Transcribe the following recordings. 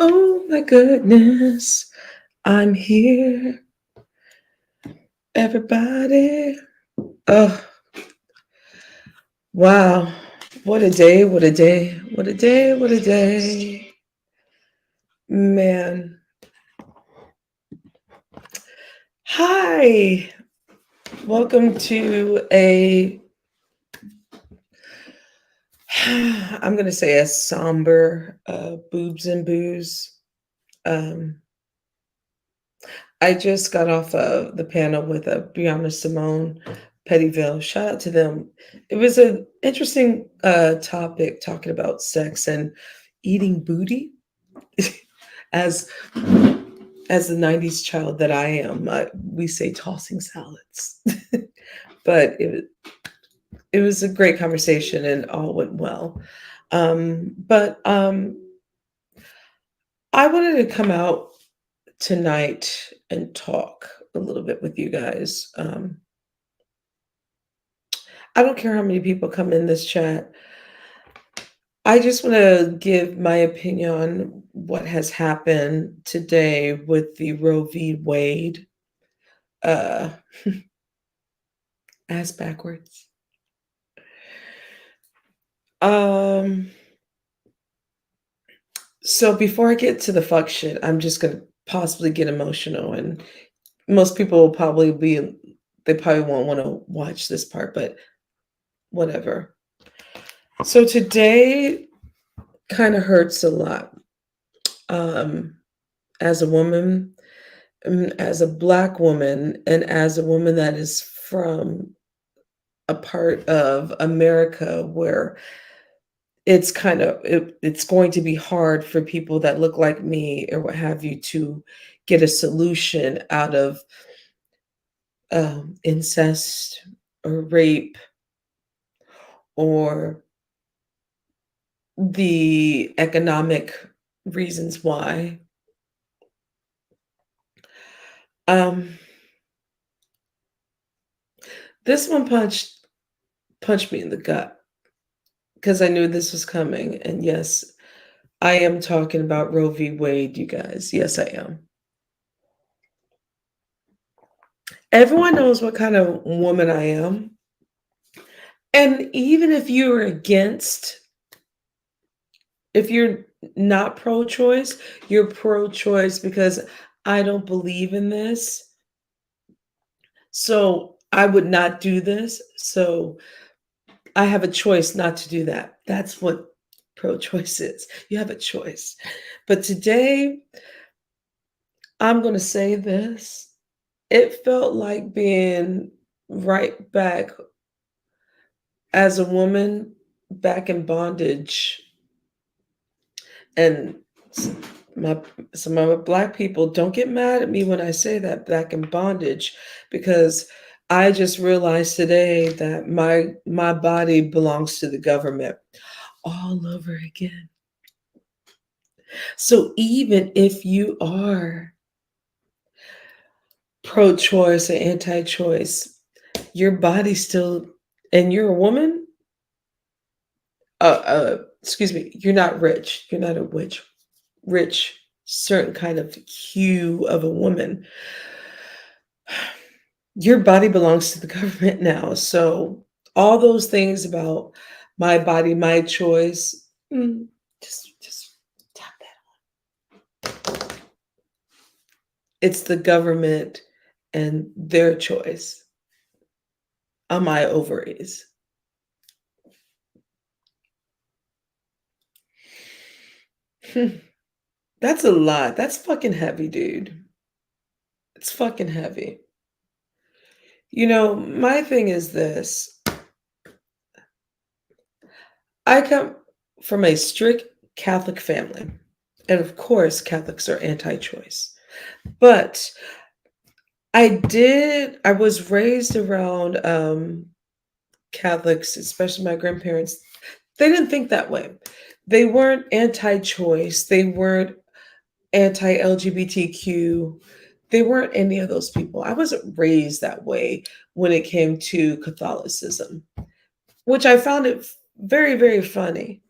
Oh my goodness, I'm here, everybody. Oh, wow. What a day, what a day, what a day, what a day. Man. Hi. Welcome to I'm going to say a somber Boobs and Booze. Um, I just got off of the panel with Brianna Simone Pettyville. Shout out to them. It was an interesting topic talking about sex and eating booty. as as the 90s child that I am, we say tossing salads. But it was a great conversation and all went well. But I wanted to come out tonight and talk a little bit with you guys. I don't care how many people come in this chat. I just want to give my opinion on what has happened today with the Roe v. Wade uh, ass backwards. Um, so before I get to the fuck shit, I'm just gonna possibly get emotional, and most people will probably be they probably won't want to watch this part, but whatever. So today kind of hurts a lot. Um, as a woman, as a black woman, and as a woman that is from a part of America where it's going to be hard for people that look like me or what have you to get a solution out of incest or rape or the economic reasons why. Um, this one punched me in the gut because I knew this was coming. And yes, I am talking about Roe v. Wade, you guys. Yes, I am. Everyone knows what kind of woman I am. And even if you're not pro choice, you're pro choice because I don't believe in this. So I would not do this. So I have a choice not to do that. That's what pro choice is. You have a choice. But today, I'm going to say this. It felt like being right back as a woman back in bondage. And s- my some of my black people don't get mad at me when I say that back in bondage because I just realized today that my body belongs to the government all over again. So even if you are pro-choice or anti-choice, your body still, and you're a woman, excuse me, you're not rich. You're not a rich, certain kind of hue of a woman. Your body belongs to the government now. So all those things about my body, my choice, just tap that. It's the government and their choice on my ovaries. That's a lot. That's fucking heavy, dude. It's fucking heavy. My thing is this. I come from a strict Catholic family. And of course, Catholics are anti choice. But I was raised around Catholics, especially my grandparents. They didn't think that way. They weren't anti choice. They weren't anti LGBTQ. They weren't any of those people. I wasn't raised that way when it came to Catholicism, which I found it very, very funny.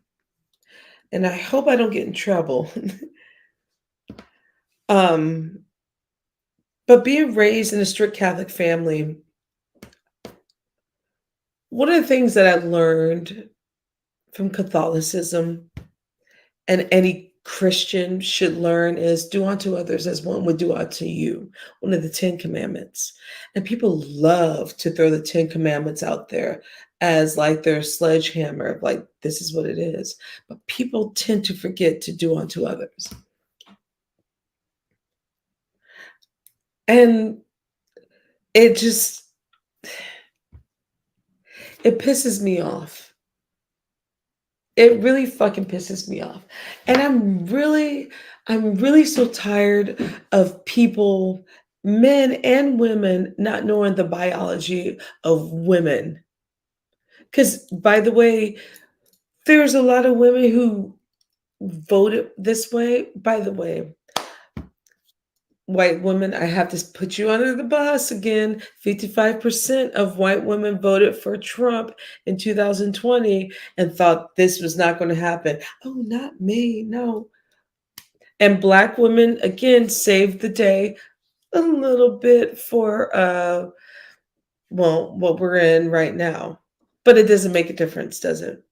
And I hope I don't get in trouble. Um, but being raised in a strict Catholic family, one of the things that I learned from Catholicism and any Christian should learn is do unto others as one would do unto you, one of the 10 commandments. And people love to throw the 10 commandments out there as like their sledgehammer, like this is what it is. But people tend to forget to do unto others. And it just it pisses me off. It really fucking pisses me off. And I'm really so tired of people, men and women, not knowing the biology of women. Because, by the way, there's a lot of women who voted this way. By the way, white women, I have to put you under the bus again. 55% of white women voted for Trump in 2020 and thought this was not going to happen. Oh, not me. No. And black women, again, saved the day a little bit for, well, what we're in right now. But it doesn't make a difference, does it?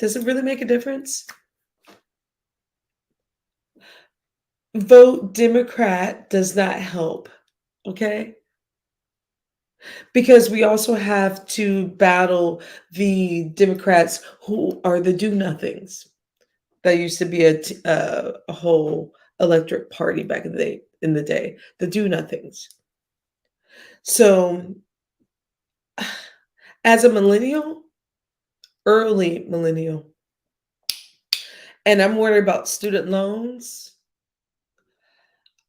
Does it really make a difference? Vote Democrat does not help, okay? Because we also have to battle the Democrats who are the do-nothings. That used to be a whole electric party back in the day, the do-nothings. So, as a millennial, early millennial, and I'm worried about student loans,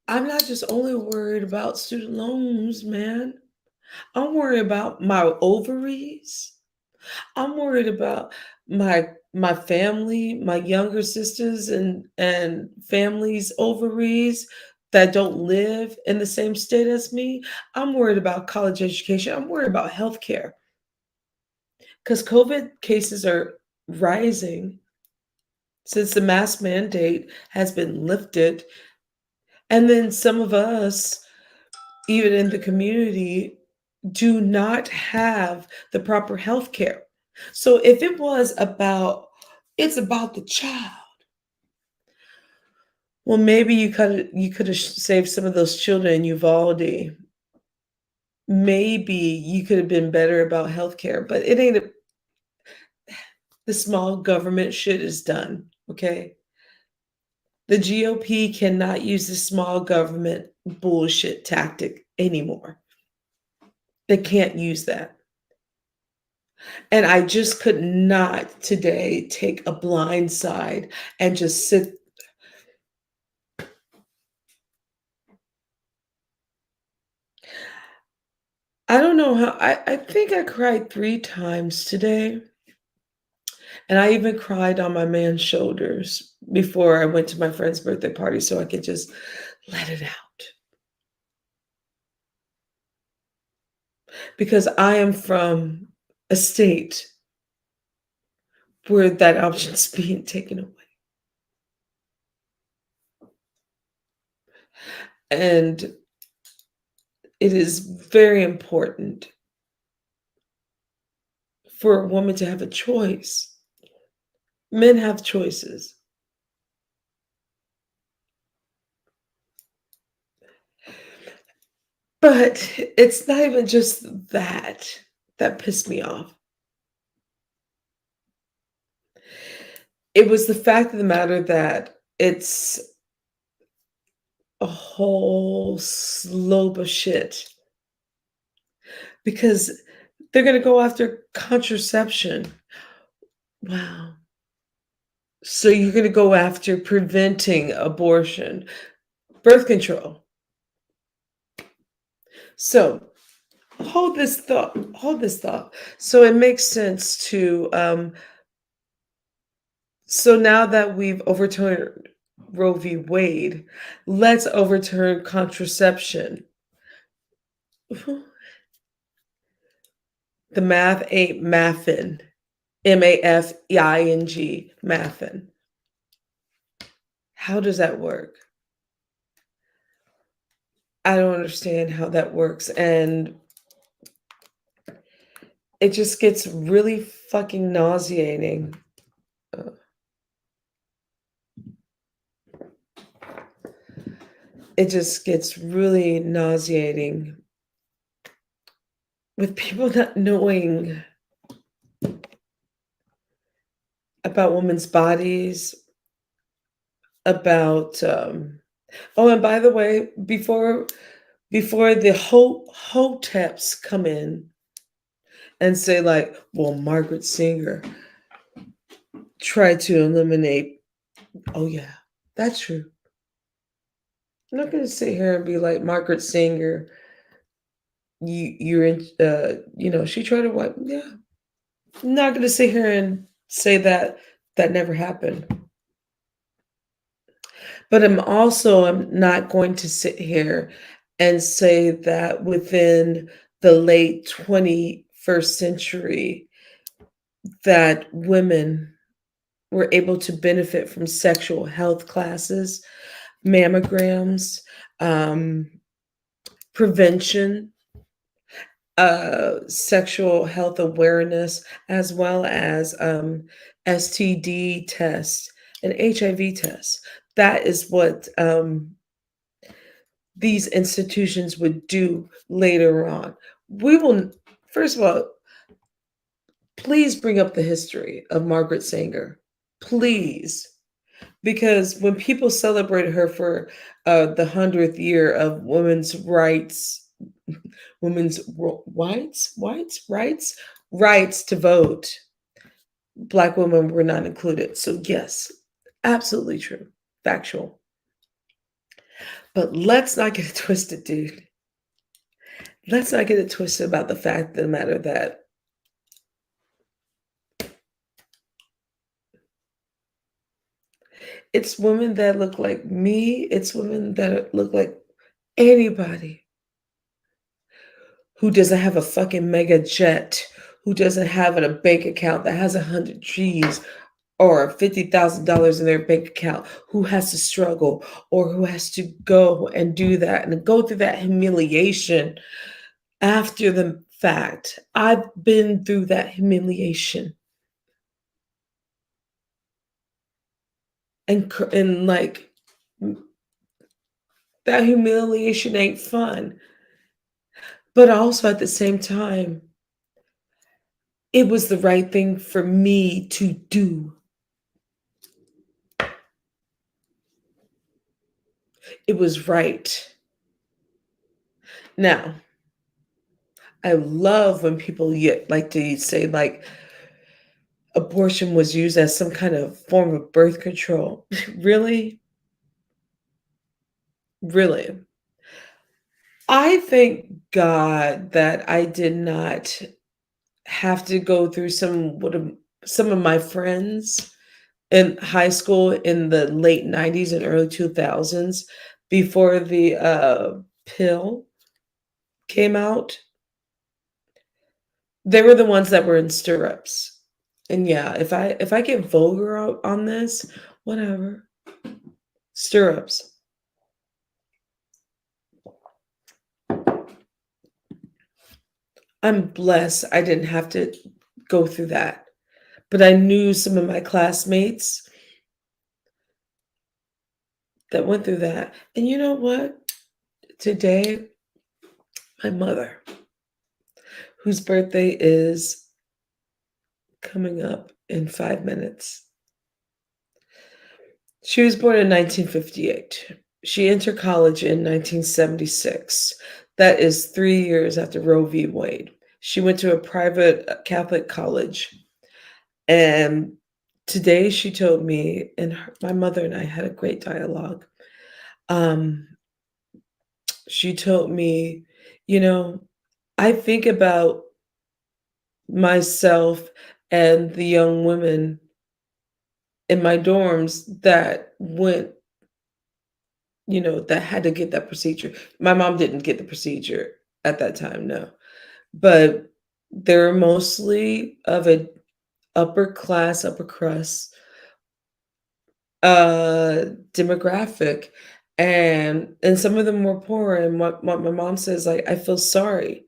I'm not just only worried about student loans, man. I'm worried about my ovaries. I'm worried about my family, my younger sisters and families' ovaries that don't live in the same state as me. I'm worried about college education. I'm worried about healthcare because COVID cases are rising since the mask mandate has been lifted. And then some of us, even in the community, do not have the proper health care. So if it was about it's about the child, well, maybe you could have saved some of those children in Uvalde. Maybe you could have been better about healthcare, but it ain't the small government shit is done. Okay. The GOP cannot use the small government bullshit tactic anymore. They can't use that. And I just could not today take a blind side and just sit. I don't know how I think I cried 3 times today, and I even cried on my man's shoulders before I went to my friend's birthday party so I could just let it out. Because I am from a state where that option's being taken away. And it is very important for a woman to have a choice. Men have choices. But it's not even just that pissed me off. It was the fact of the matter that it's a whole slope of shit because they're gonna go after contraception. Wow. So you're gonna go after preventing abortion, birth control. So hold this thought. So it makes sense to so now that we've overturned Roe v. Wade, let's overturn contraception. The math ain't mathin'. Mafeing, mathin'. How does that work? I don't understand how that works, and it just gets really fucking nauseating. Uh, it just gets really nauseating with people not knowing about women's bodies, about, oh, and by the way, before the hoteps come in and say like, "Well, Margaret Sanger tried to eliminate." Oh yeah, that's true. I'm not gonna sit here and be like Margaret Sanger. You're in. She tried to wipe. Yeah, I'm not gonna sit here and say that that never happened. But I'm not going to sit here and say that within the late 21st century that women were able to benefit from sexual health classes, mammograms, um, prevention, sexual health awareness, as well as STD tests and HIV tests. That is what these institutions would do later on. We will, first of all, please bring up the history of Margaret Sanger. Please. Because when people celebrate her for the 100th year of women's rights, rights to vote, Black women were not included. So, yes, absolutely true, factual. But let's not get it twisted, dude. Let's not get it twisted about the fact of the matter that it's women that look like me, it's women that look like anybody who doesn't have a fucking mega jet, who doesn't have a bank account that has 100 G's or $50,000 in their bank account, who has to struggle or who has to go and do that and go through that humiliation after the fact. I've been through that humiliation. And like that humiliation ain't fun. But also at the same time, it was the right thing for me to do. It was right. Now, I love when people yet like to say like abortion was used as some kind of form of birth control. Really? Really? I thank God that I did not have to go through some of my friends in high school in the late 90s and early 2000s before the pill came out. They were the ones that were in stirrups. And yeah, if I get vulgar on this, whatever. Stirrups. I'm blessed I didn't have to go through that. But I knew some of my classmates that went through that. And you know what? Today, my mother, whose birthday is coming up in 5 minutes, she was born in 1958. She entered college in 1976. That is 3 years after Roe v. Wade. She went to a private Catholic college. And today she told me, and my mother and I had a great dialogue. Um, she told me, you know, I think about myself and the young women in my dorms that went, that had to get that procedure. My mom didn't get the procedure at that time, no. But they're mostly of a upper class, upper crust demographic. and some of them were poor, and what my mom says, like, "I feel sorry.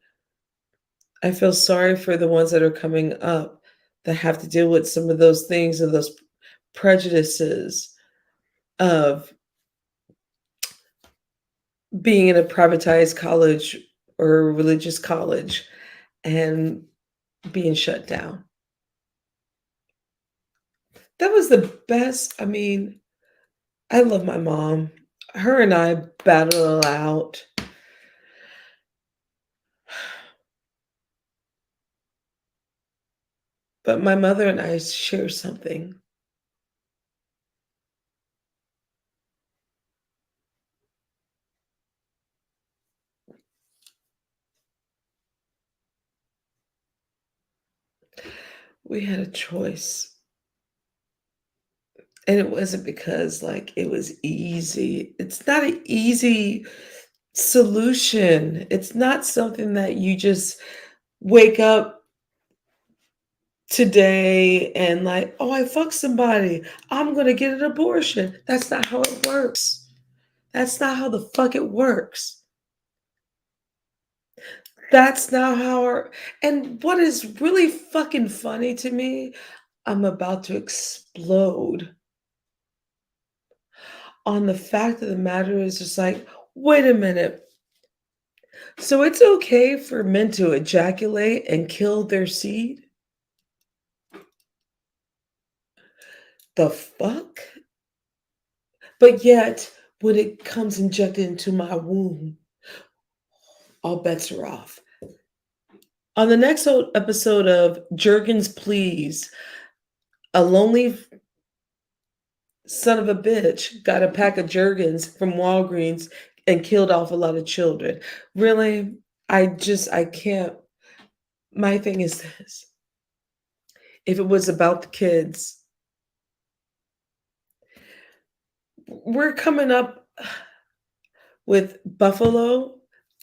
I feel sorry for the ones that are coming up that have to deal with some of those things and those prejudices of being in a privatized college or a religious college and being shut down." That was the best. I mean, I love my mom. Her and I battle it out, but my mother and I share something. We had a choice, and it wasn't because, like, it was easy. It's not an easy solution. It's not something that you just wake up today and like, "Oh, I fucked somebody. I'm gonna get an abortion." That's not how it works. That's not how the fuck it works. That's not how our and what is really fucking funny to me, I'm about to explode on the fact of the matter is just like, "Wait a minute. So it's okay for men to ejaculate and kill their seed? The fuck?" But yet, when it comes injected into my womb, all bets are off. On the next episode of Jergens Please, a lonely son of a bitch got a pack of Jergens from Walgreens and killed off a lot of children. Really? I can't. My thing is this. If it was about the kids, we're coming up with Buffalo.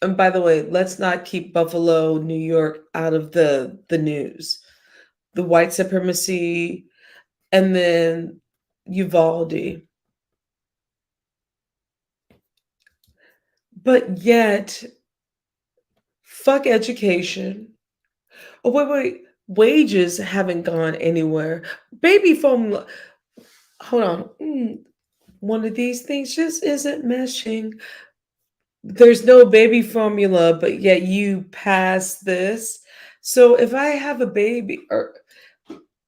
And by the way, let's not keep Buffalo, New York out of the news. The white supremacy, and then Uvalde. But yet, fuck education. Oh, wait. Wages haven't gone anywhere. Baby formula. Hold on. One of these things just isn't meshing. There's no baby formula, but yet you pass this. So if I have a baby, or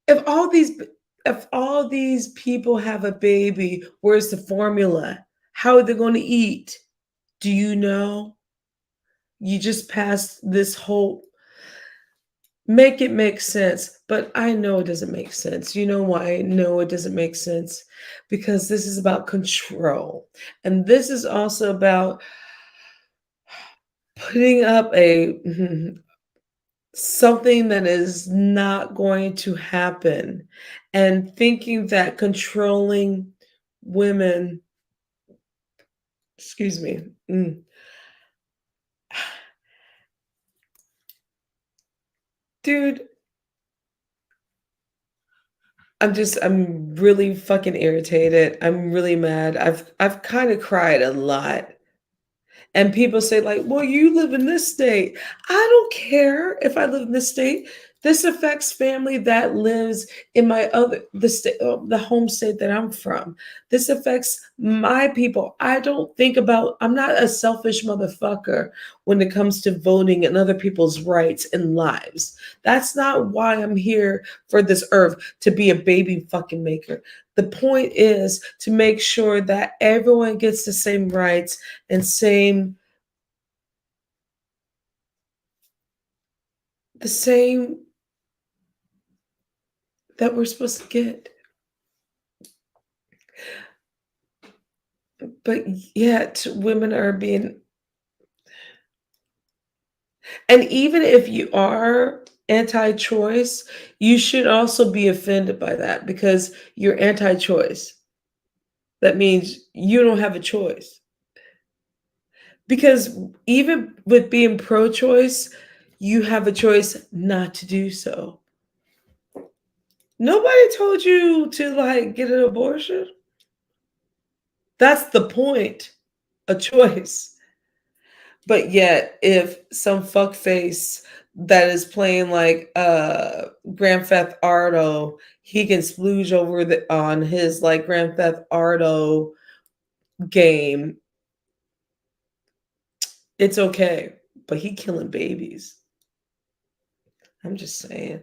if all these if all these people have a baby, where's the formula? How are they going to eat? Do you know? You just passed this whole make it make sense, but I know it doesn't make sense. You know why I know it doesn't make sense? Because this is about control. And this is also about putting up a something that is not going to happen and thinking that controlling women, excuse me, dude, I'm really fucking irritated. I'm really mad. I've kind of cried a lot. And people say, like, well, you live in this state. I don't care if I live in this state. This affects family that lives in my other the state, the home state that I'm from. This affects my people. I don't think about. I'm not a selfish motherfucker when it comes to voting and other people's rights and lives. That's not why I'm here for this earth to be a baby fucking maker. The point is to make sure that everyone gets the same rights and the same that we're supposed to get. But yet women are being, and even if you are anti-choice, you should also be offended by that because you're anti-choice. That means you don't have a choice. Because even with being pro-choice, you have a choice not to do so. Nobody told you to like get an abortion. That's the point. a choice. But yet, if some fuckface that is playing like Grand Theft Auto, he can splooge over on his like Grand Theft Auto game, it's okay. But he killing babies. I'm just saying.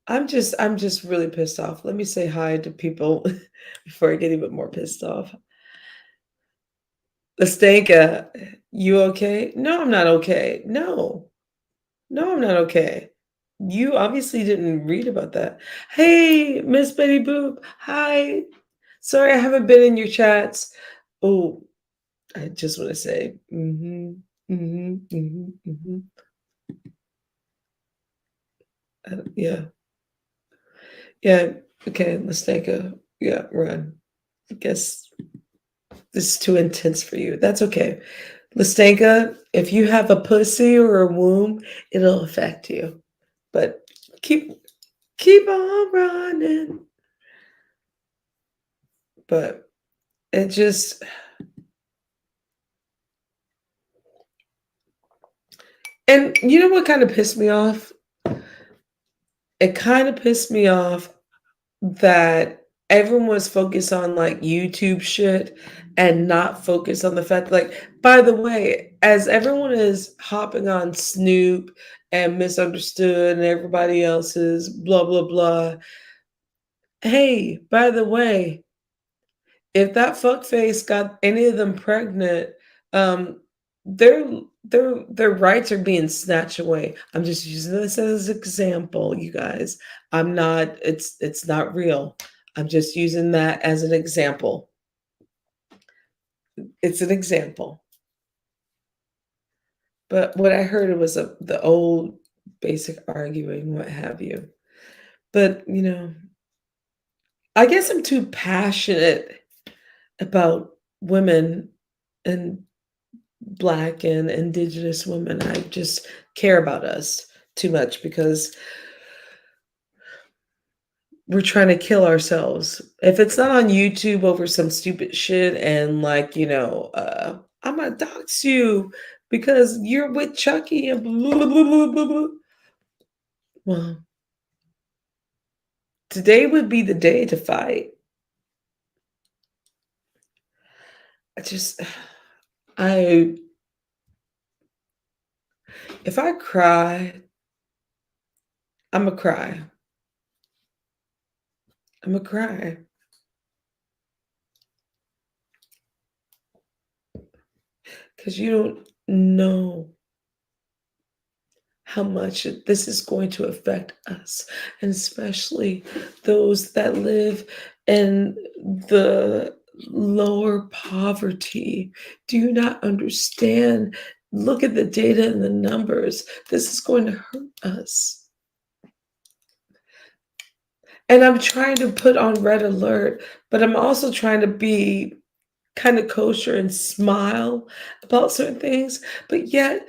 I'm just really pissed off. Let me say hi to people before I get even more pissed off. Lastanka, you okay? No, I'm not okay. No. No, I'm not okay. You obviously didn't read about that. Hey, Miss Betty Boop. Hi. Sorry I haven't been in your chats. Oh, I just want to say, yeah, yeah. Okay, let's take a run. I guess this is too intense for you. That's okay. Lastanka, if you have a pussy or a womb, it'll affect you. But keep keep on running. But it just and you know what kind of pissed me off? It kind of pissed me off that everyone was focused on like YouTube shit and not focused on the fact like by the way, as everyone is hopping on Snoop and Misunderstood and everybody else's blah blah blah. Hey, by the way, if that fuckface got any of them pregnant, um, their their rights are being snatched away. I'm just using this as an example, you guys. I'm not. It's not real. I'm just using that as an example. It's an example. But what I heard was the old basic arguing, what have you. But I guess I'm too passionate about women and Black and indigenous women. I just care about us too much because we're trying to kill ourselves. If it's not on YouTube over some stupid shit and like, I'm gonna dox you because you're with Chucky and blah, blah, blah, blah, blah, blah. Well, today would be the day to fight. I just, I, if I cry, I'm gonna cry. I'm gonna cry because you don't know how much this is going to affect us, and especially those that live in the lower poverty. Do you not understand? Look at the data and the numbers. This is going to hurt us. And I'm trying to put on red alert, but I'm also trying to be kind of kosher and smile about certain things, but yet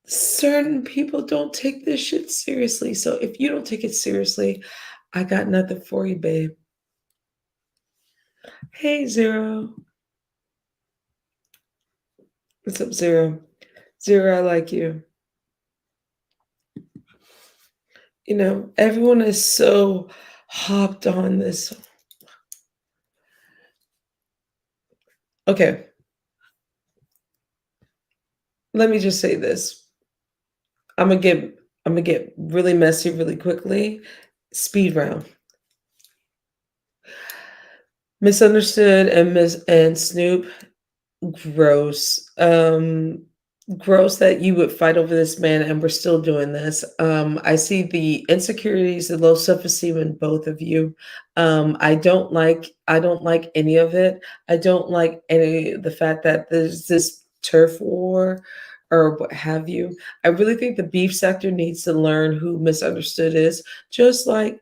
certain people don't take this shit seriously. So if you don't take it seriously, I got nothing for you, babe. Hey, Zero. What's up, Zero? Zero, I like you. Everyone is so hopped on this. Okay, let me just say this. I'm gonna get really messy really quickly. Speed round. Misunderstood and Snoop. Gross. Gross that you would fight over this man and we're still doing this. I see the insecurities, the low self-esteem in both of you. I don't like any of it. I don't like any the fact that there's this turf war or what have you. I really think the beef sector needs to learn who Misunderstood is, just like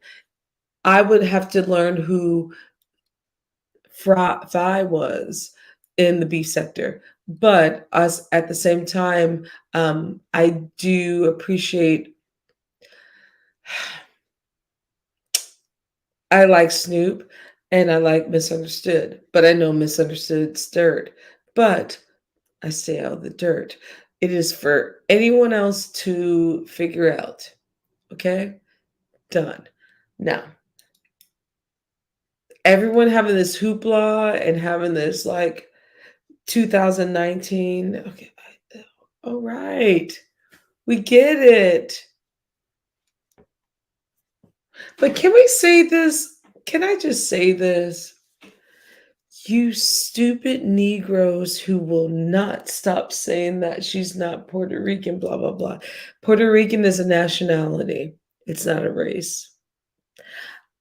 I would have to learn who Fi was in the beef sector. But us at the same time, I do appreciate. I like Snoop and I like Misunderstood, but I know Misunderstood stirred. but I stay out of the dirt. It is for anyone else to figure out. Okay? Done. Now, everyone having this hoopla and having this like 2019. Okay. All right. We get it. But can we say this? Can I just say this? You stupid Negroes who will not stop saying that she's not Puerto Rican, blah, blah, blah. Puerto Rican is a nationality, it's not a race.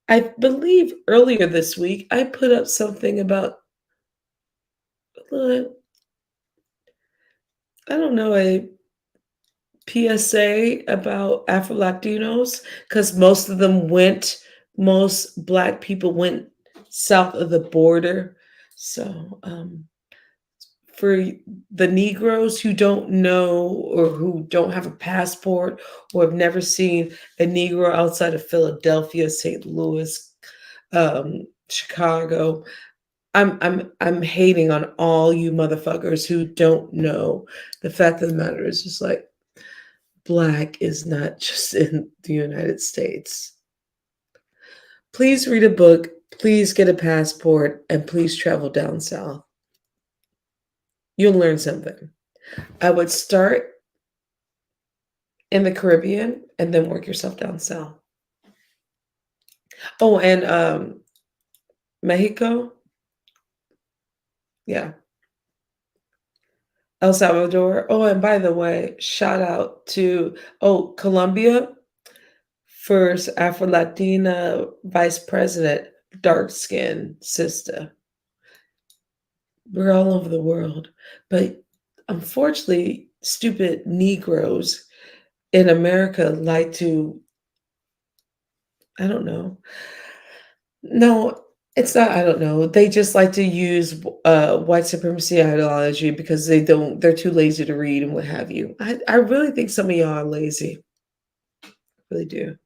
I believe earlier this week I put up something about, uh, I don't know, a PSA about Afro Latinos because most Black people went south of the border. So, for the Negroes who don't know or who don't have a passport or have never seen a Negro outside of Philadelphia, St. Louis, Chicago, I'm hating on all you motherfuckers who don't know. The fact of the matter is just like Black is not just in the United States. Please read a book, please get a passport, and please travel down south. You'll learn something. I would start in the Caribbean and then work yourself down south. Oh, and Mexico, yeah, El Salvador. Oh, and by the way, shout out to Colombia, first Afro Latina vice president, dark skinned sister. We're all over the world, but unfortunately, stupid Negroes in America like to, I don't know. No, it's not, I don't know. They just like to use white supremacy ideology because they're too lazy to read and what have you. I really think some of y'all are lazy. I really do.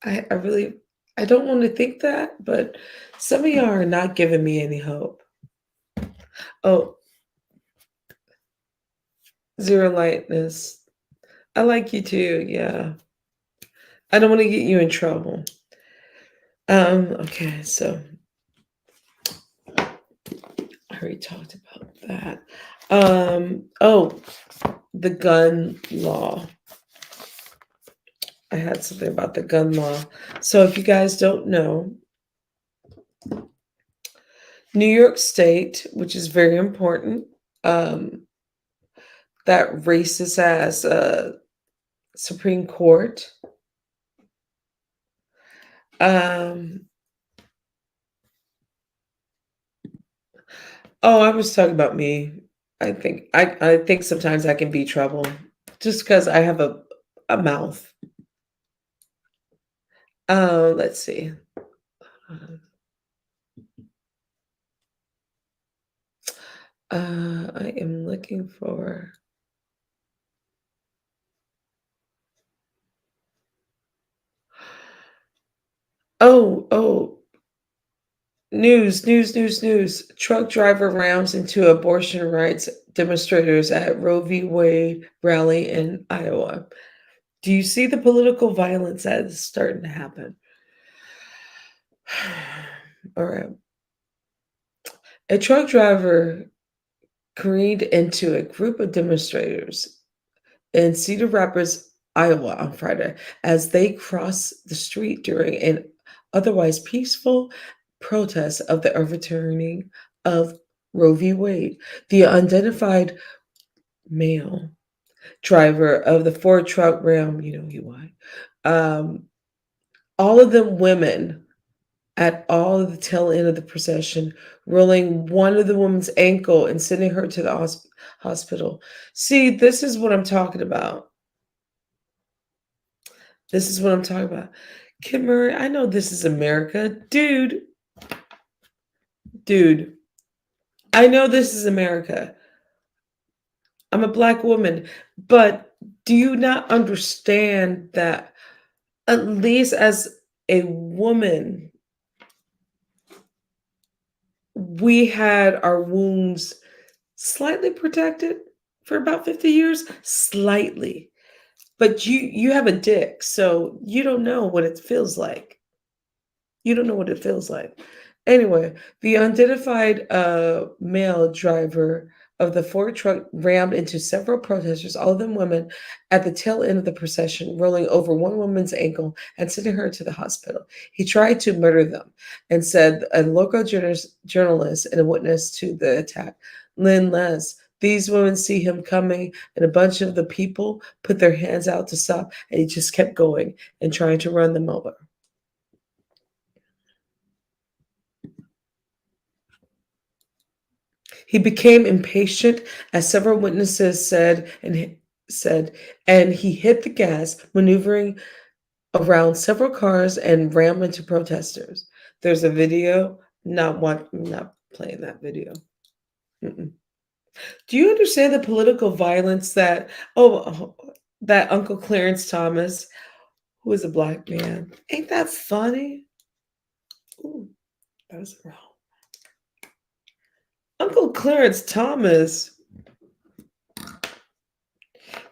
I really, I don't want to think that, but some of y'all are not giving me any hope. Oh, zero lightness. I like you too. Yeah. I don't want to get you in trouble. Okay, so I already talked about that. Oh, the gun law. I had something about the gun law. So if you guys don't know, New York State, which is very important, um, that racist ass Supreme Court. Um, oh, I was talking about me. I think sometimes I can be trouble just because I have a mouth. Let's see. I am looking for. Oh, news. Truck driver rams into abortion rights demonstrators at Roe v. Wade rally in Iowa. Do you see the political violence that is starting to happen? All right. A truck driver careened into a group of demonstrators in Cedar Rapids, Iowa on Friday as they crossed the street during an otherwise peaceful protest of the overturning of Roe v. Wade. The unidentified male driver of the Ford truck ram, you know he why. All of them women at all of the tail end of the procession, rolling one of the woman's ankle and sending her to the hospital. See, this is what I'm talking about. This is what I'm talking about. Kim Murray, I know this is America. Dude, I know this is America. I'm a Black woman, but do you not understand that at least as a woman, we had our wounds slightly protected for about 50 years, slightly. But you have a dick, so you don't know what it feels like. You don't know what it feels like. Anyway, the unidentified male driver of the Ford truck rammed into several protesters, all of them women, at the tail end of the procession, rolling over one woman's ankle and sending her to the hospital. He tried to murder them, and said a local journalist and a witness to the attack, Lynn Les. These women see him coming, and a bunch of the people put their hands out to stop, and he just kept going and trying to run them over. He became impatient, as several witnesses said, and he hit the gas, maneuvering around several cars and rammed into protesters. There's a video. Not playing that video. Mm-mm. Do you understand the political violence that that Uncle Clarence Thomas, who is a black man, ain't that funny? Ooh, that was wrong. Uncle Clarence Thomas.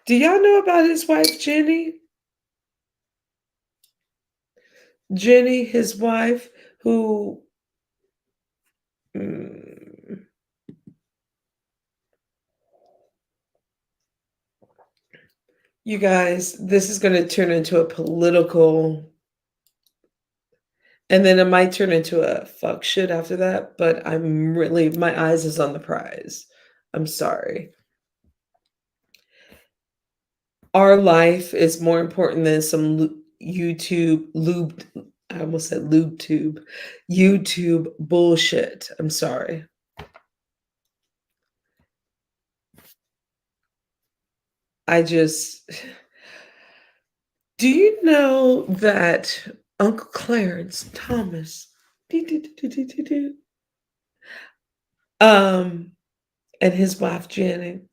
Do y'all know about his wife Jenny? Jenny, his wife, who mm, you guys, this is going to turn into a political, and then it might turn into a fuck shit after that, but I'm really, my eyes is on the prize. I'm sorry. Our life is more important than some YouTube lube. I almost said lube tube. YouTube bullshit. I'm sorry. I just. Do you know that Uncle Clarence Thomas, um, and his wife Janet?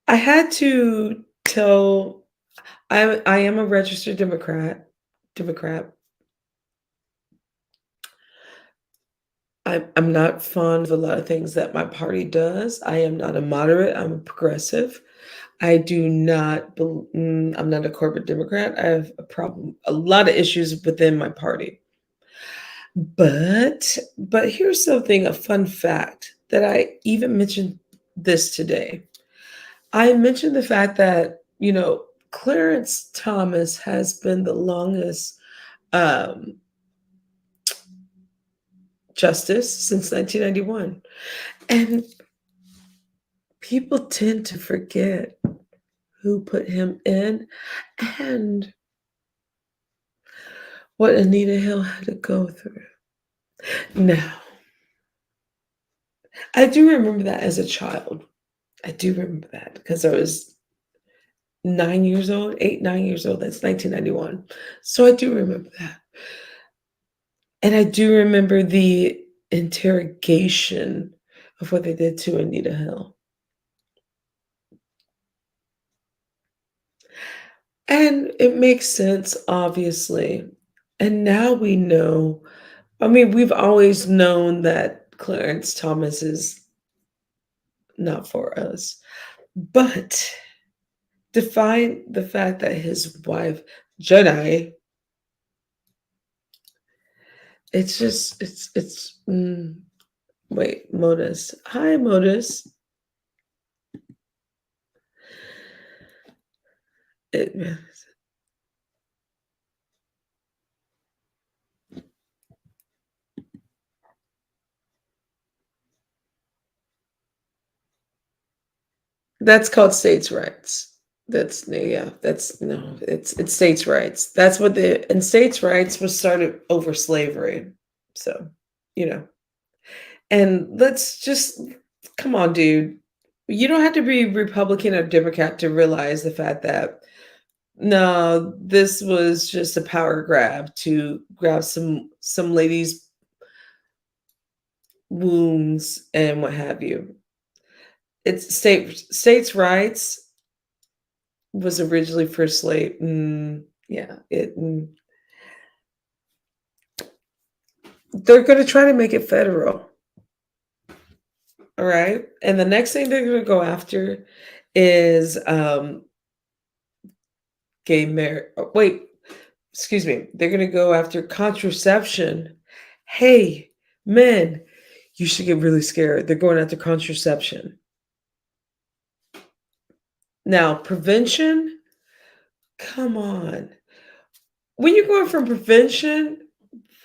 I had to tell. I am a registered Democrat. Democrat. I'm not fond of a lot of things that my party does. I am not a moderate. I'm a progressive. I do not. I'm not a corporate Democrat. I have a problem. A lot of issues within my party. But here's something, a fun fact that I even mentioned this today. I mentioned the fact that, Clarence Thomas has been the longest um, justice since 1991. And people tend to forget who put him in and what Anita Hill had to go through. Now, I do remember that as a child. I do remember that because I was 9 years old, 8, 9 years old. That's 1991. So I do remember that. And I do remember the interrogation of what they did to Anita Hill. And it makes sense, obviously. And now we know. I mean, we've always known that Clarence Thomas is not for us. But define the fact that his wife, Jedi, it's just, wait, Modus. Hi, Modus. It, that's called states' rights. That's yeah. That's no. It's states' rights. That's what and states' rights was started over slavery. So, you know, and let's just come on, dude. You don't have to be Republican or Democrat to realize the fact that no, this was just a power grab to grab some ladies' wombs and what have you. It's states' rights was originally for slave. Yeah, they're going to try to make it federal. All right. And the next thing they're going to go after is gay marriage. Wait, excuse me. They're going to go after contraception. Hey, men, you should get really scared. They're going after contraception. Now, prevention, come on. When you're going from prevention,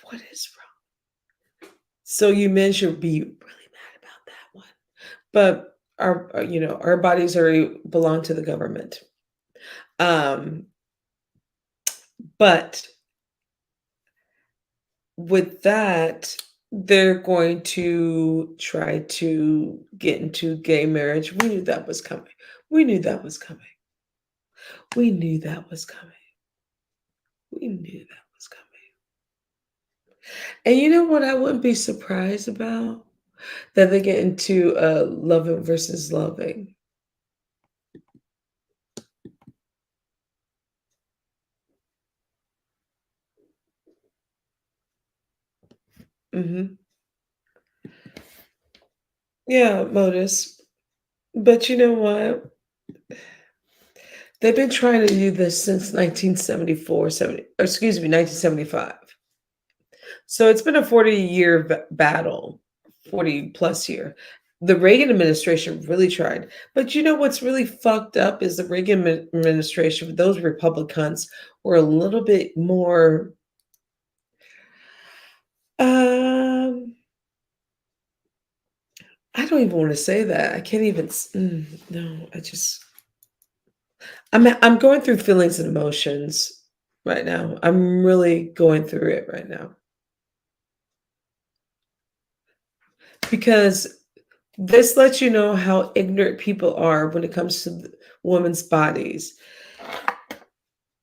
what is wrong? So you men should be really mad about that one. But our bodies already belong to the government. Um, but with that, they're going to try to get into gay marriage. We knew that was coming. We knew that was coming. We knew that was coming. We knew that was coming. And you know what I wouldn't be surprised about? That they get into loving versus loving. Hmm. Yeah, Modus. But you know what? They've been trying to do this since 1974, 70, or excuse me, 1975. So it's been a 40-year battle, 40 plus year. The Reagan administration really tried. But you know what's really fucked up is the Reagan administration, those Republicans were a little bit more, um, I don't even want to say that. I can't even, no, I'm going through feelings and emotions right now. I'm really going through it right now because this lets you know how ignorant people are when it comes to women's bodies,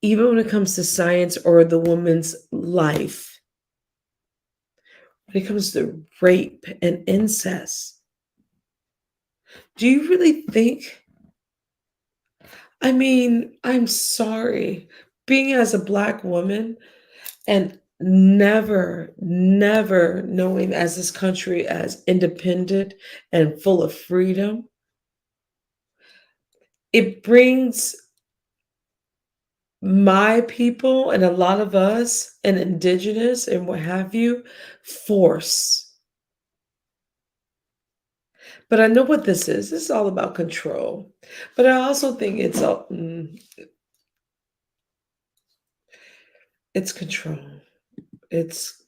even when it comes to science or the woman's life, when it comes to rape and incest. Do you really think? I mean, I'm sorry. Being as a Black woman, and never knowing as this country as independent and full of freedom, it brings my people and a lot of us and indigenous and what have you force. But I know what this is. This is all about control. But I also think it's control. It's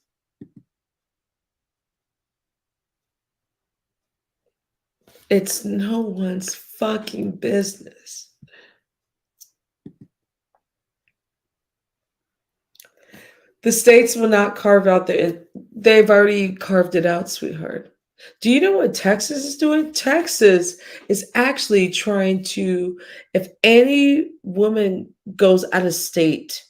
it's no one's fucking business. The states will not carve out they've already carved it out, sweetheart. Do you know what Texas is doing? Texas is actually trying to, if any woman goes out of state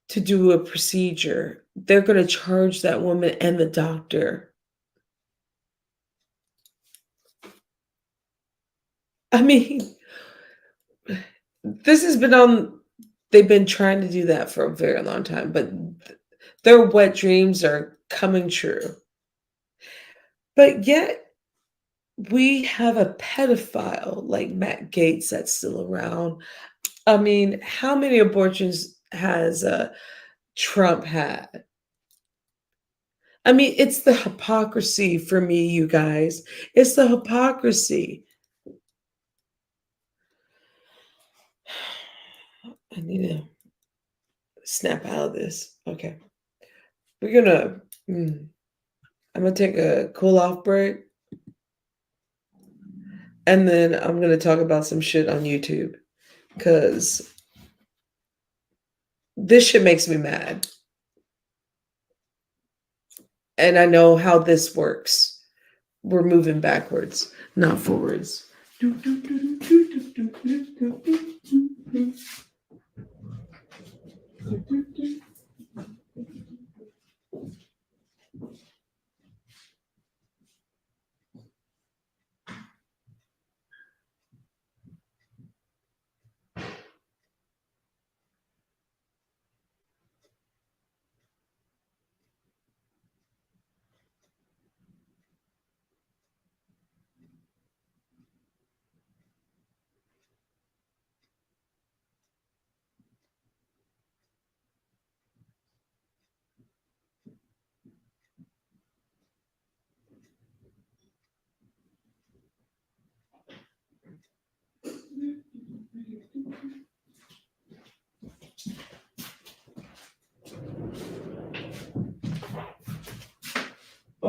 to do a procedure, they're going to charge that woman and the doctor. I mean, this has been on, they've been trying to do that for a very long time, but their wet dreams are coming true. But yet, we have a pedophile like Matt Gaetz that's still around. I mean, how many abortions has Trump had? I mean, it's the hypocrisy for me, you guys. It's the hypocrisy. I need to snap out of this. Okay. We're gonna, I'm gonna take a cool off break and then I'm gonna talk about some shit on YouTube because this shit makes me mad. And I know how this works. We're moving backwards, not forwards.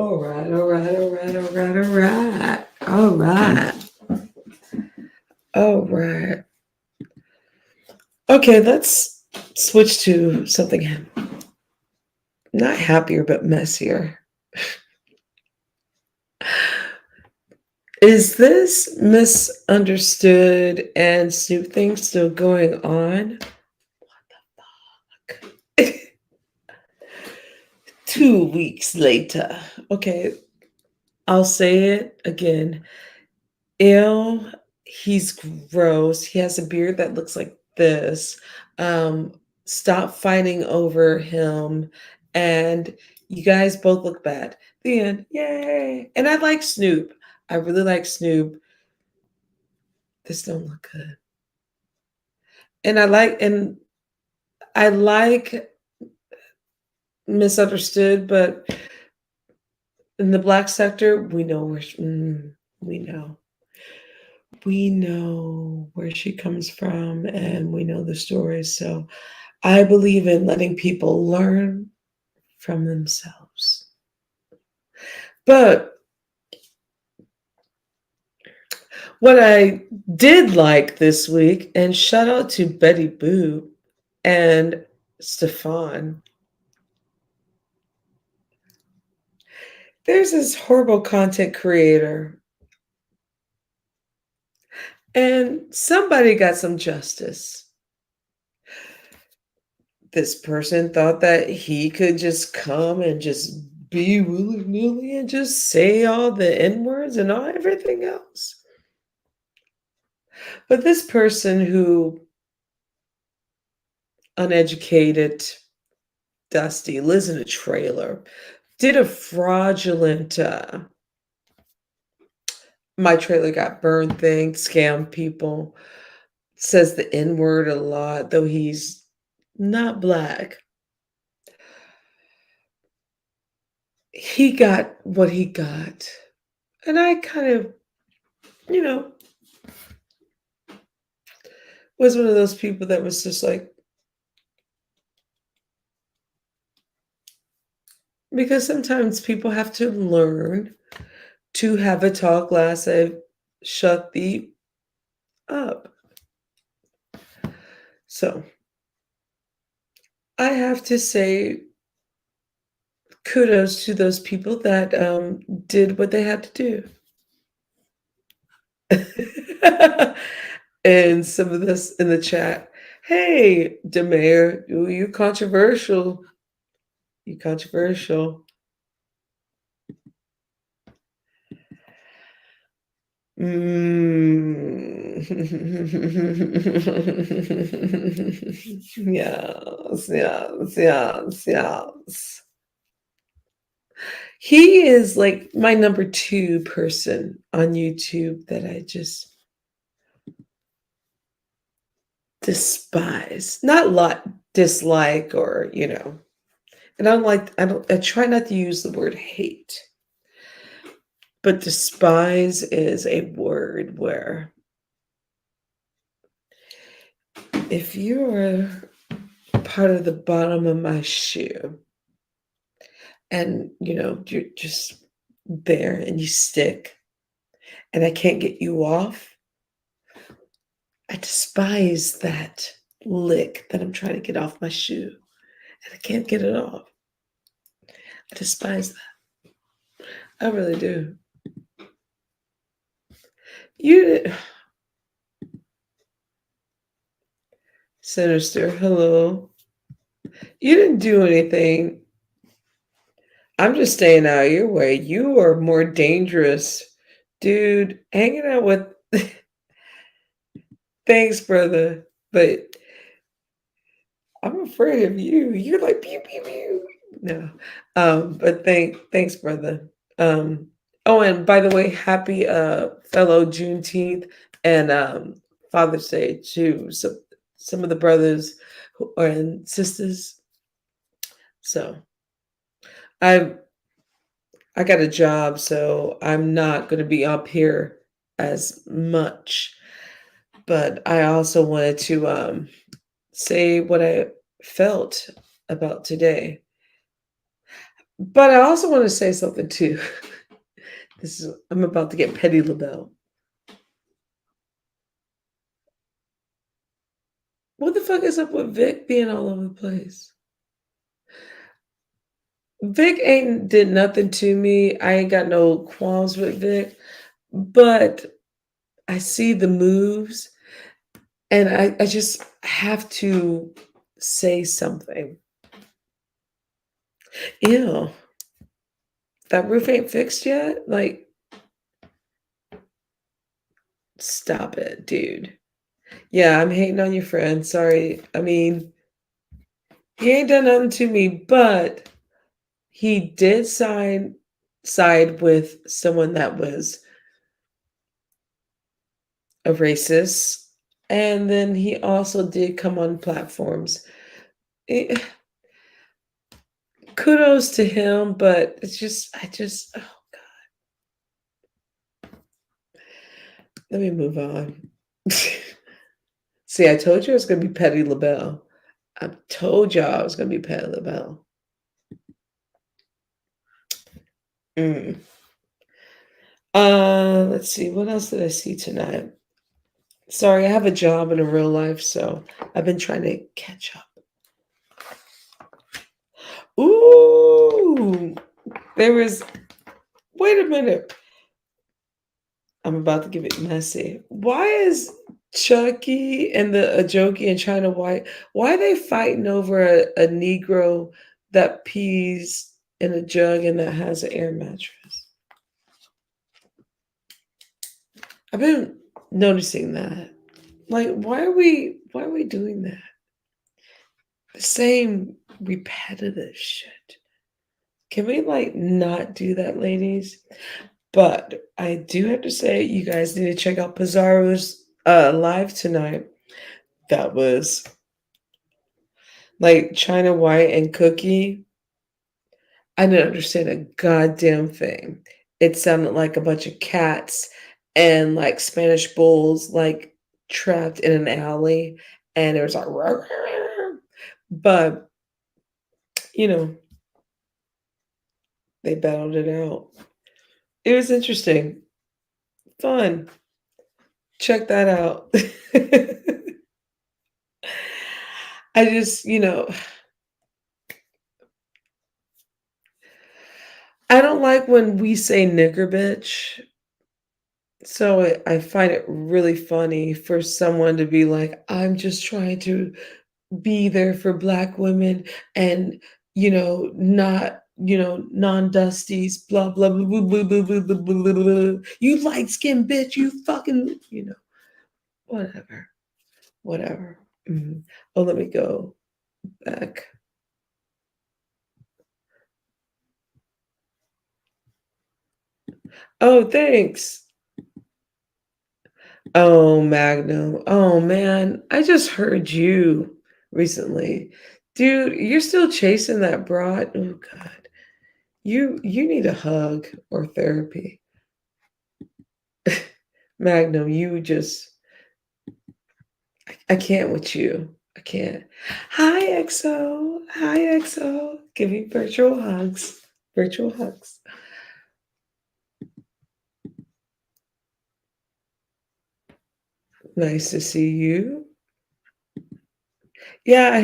All right, all right, all right, all right, all right, all right, all right. Okay, let's switch to something not happier but messier. Is this misunderstood and Snoop thing still going on? 2 weeks later. Okay, I'll say it again. Ew, he's gross. He has a beard that looks like this. Um, Stop fighting over him. And you guys both look bad. The end. Yay. And I like Snoop. I really like Snoop. This don't look good. And I like misunderstood, but in the black sector, we know. We know where she comes from and we know the stories. So I believe in letting people learn from themselves. But what I did like this week, and shout out to Betty Boop and Stefan, there's this horrible content creator, and somebody got some justice. This person thought that he could just come and just be willy nilly and just say all the N words and all everything else. But this person who uneducated, dusty, lives in a trailer, did a fraudulent my trailer got burned thing, scam people, says the N word a lot, though he's not black. He got what he got. And I kind of, you know, was one of those people that was just like, because sometimes people have to learn to have a tall glass of shut the up. So I have to say kudos to those people that did what they had to do. And some of this in the chat, hey, Demare, you controversial. You controversial. Mm. Yes, yes, yes, yes. He is like my number two person on YouTube that I just despise. Not lot dislike or, and I try not to use the word hate. But despise is a word where if you're part of the bottom of my shoe and you're just there and you stick and I can't get you off, I despise that lick that I'm trying to get off my shoe and I can't get it off. I despise that. I really do. You Sinister, hello. You didn't do anything. I'm just staying out of your way. You are more dangerous, dude. Hanging out with thanks, brother. But I'm afraid of you. You're like pew pew pew. No. But thanks, brother. Oh, and by the way, happy fellow Juneteenth and Father's Day to some of the brothers and sisters. So I I got a job, so I'm not going to be up here as much. But I also wanted to say what I felt about today. But I also want to say something too. I'm about to get petty LaBelle. What the fuck is up with Vic being all over the place? Vic ain't did nothing to me. I ain't got no qualms with Vic, but I see the moves and I just have to say something. Ew, that roof ain't fixed yet? Like, stop it, dude. Yeah, I'm hating on your friend. Sorry. I mean, he ain't done nothing to me, but he did side with someone that was a racist, and then he also did come on platforms. Eh, kudos to him, but it's just I just oh, let me move on. See, I told you I was gonna be Petty LaBelle. I told y'all I was gonna be Petty LaBelle. Mm. Let's see. What else did I see tonight? Sorry, I have a job in a real life, so I've been trying to catch up. Ooh, there was. Wait a minute. I'm about to give it messy. Why is Chucky and the Ajoki and China White? Why are they fighting over a Negro that pees in a jug and that has an air mattress? I've been noticing that. Like, why are we doing that? The same repetitive shit. Can we like not do that, ladies? But I do have to say, you guys need to check out Pizarro's live tonight. That was like China White and Cookie. I didn't understand a goddamn thing. It sounded like a bunch of cats and like Spanish bulls, like trapped in an alley, and it was like, "Rawr, rawr." But you know, they battled it out. It was interesting, fun. Check that out. I just, I don't like when we say nigger bitch. So I find it really funny for someone to be like, I'm just trying to be there for black women and, not, non-dusties, blah, blah, blah, blah, blah, blah, blah, blah, blah, blah, blah. You light skinned bitch, you fucking, whatever, whatever. Mhm. Oh, let me go back. Oh, thanks. Oh, Magnum. Oh man, I just heard you recently. Dude, you're still chasing that broad. Oh God. You need a hug or therapy. Magnum, I can't with you. I can't. Hi XO. Hi XO. Give me virtual hugs. Virtual hugs. Nice to see you. Yeah,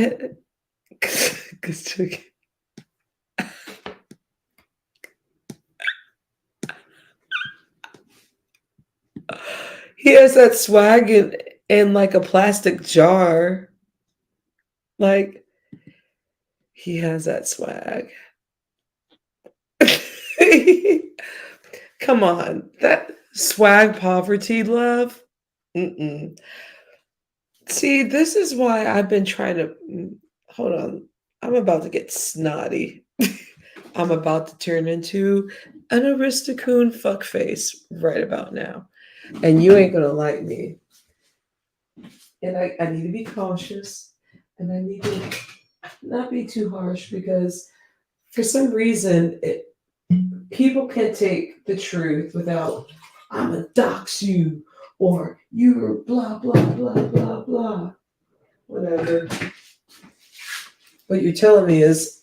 he has that swag in like a plastic jar. Like he has that swag. Come on, that swag poverty love. Mm-mm. See, this is why I've been trying to. Hold on, I'm about to get snotty. I'm about to turn into an aristocoon fuckface right about now, and you ain't gonna like me. And I need to be cautious, and I need to not be too harsh because for some reason people can take the truth without I'm gonna dox you or you're blah blah blah blah blah whatever. What you're telling me is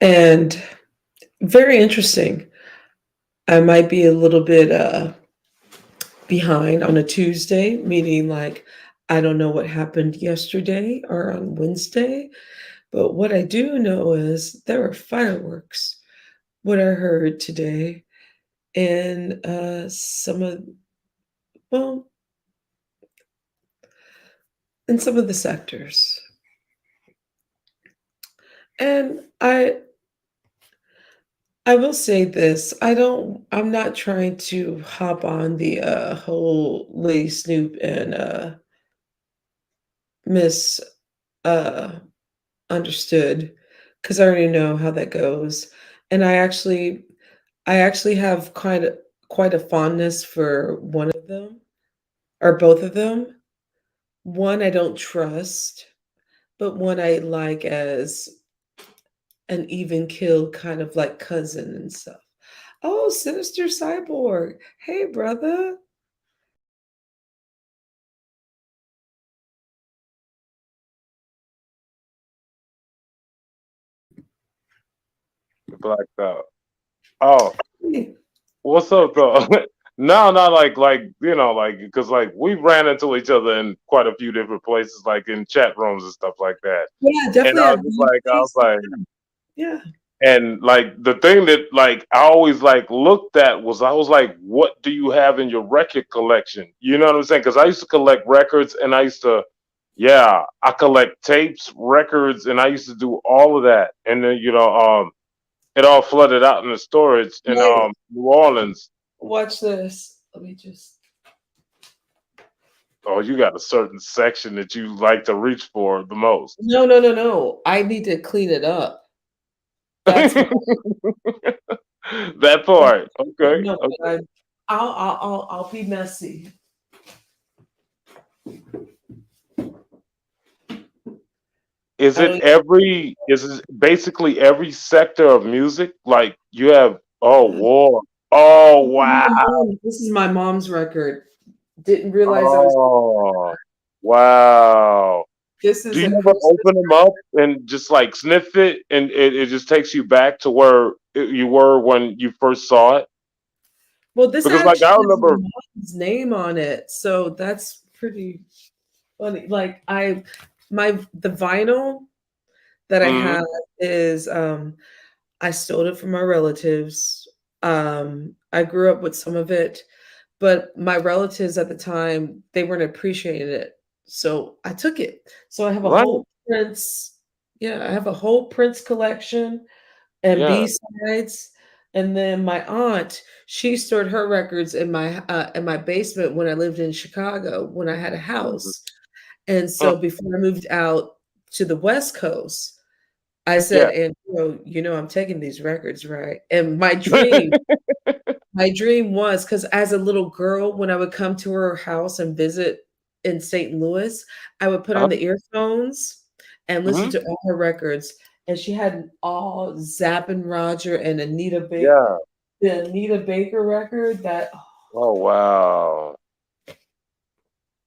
And very interesting. I might be a little bit behind on a Tuesday, meaning like I don't know what happened yesterday or on Wednesday, but what I do know is there were fireworks. What I heard today in some of well, in some of the sectors. And I will say this, I'm not trying to hop on the whole Lady Snoop and Miss uh understood because I already know how that goes. And I actually have quite a fondness for one of them or both of them. One I don't trust, but one I like as an even kill kind of like cousin and stuff. Oh, Sinister Cyborg. Hey, brother. Blacked out. Oh, Hey. what's up though? No, not like like because like we ran into each other in quite a few different places, like in chat rooms and stuff like that. Yeah, And definitely I was at just Beef like, I was Taste. like, Yeah. and like the thing that like I always like looked at was I was like, what do you have in your record collection? You know what I'm saying? Because I used to collect records, and I used to, yeah, I collect tapes, records, and I used to do all of that. And then it all flooded out in the storage in Wait, New Orleans. watch this. Let me just. Oh, you got a certain section that you like to reach for the most. No, no, no, no. I need to clean it up. That's my. That part. Okay. No, Okay. I'll be messy. Is I it don't. every? Is it basically every sector of music? Like you have. Oh, war. Oh, wow. This is my mom's record. Didn't realize I was. Oh, wow. This Do is a you ever Christmas. open them up and just like sniff it, and it just takes you back to where you were when you first saw it? Well, this Because like actually I has my remember. mom's name on it, so that's pretty funny. Like the vinyl that I Hmm. have is I stole it from my relatives. I grew up with some of it, but my relatives at the time, they weren't appreciating it. So I took it. So I have a Right. whole Prince, yeah, I have a whole Prince collection and Yeah. B-sides. And then my aunt, she stored her records in my basement when I lived in Chicago when I had a Mhm. house. And Mm. so before I moved out to the West Coast, I said, Yeah. "And I'm taking these records, right?" And my dream was because as a little girl, when I would come to her house and visit in St. Louis, I would put on the earphones and listen Hmm. to all her records. And she had an all Zapp and Roger and Yeah. the Anita Baker record that Oh wow.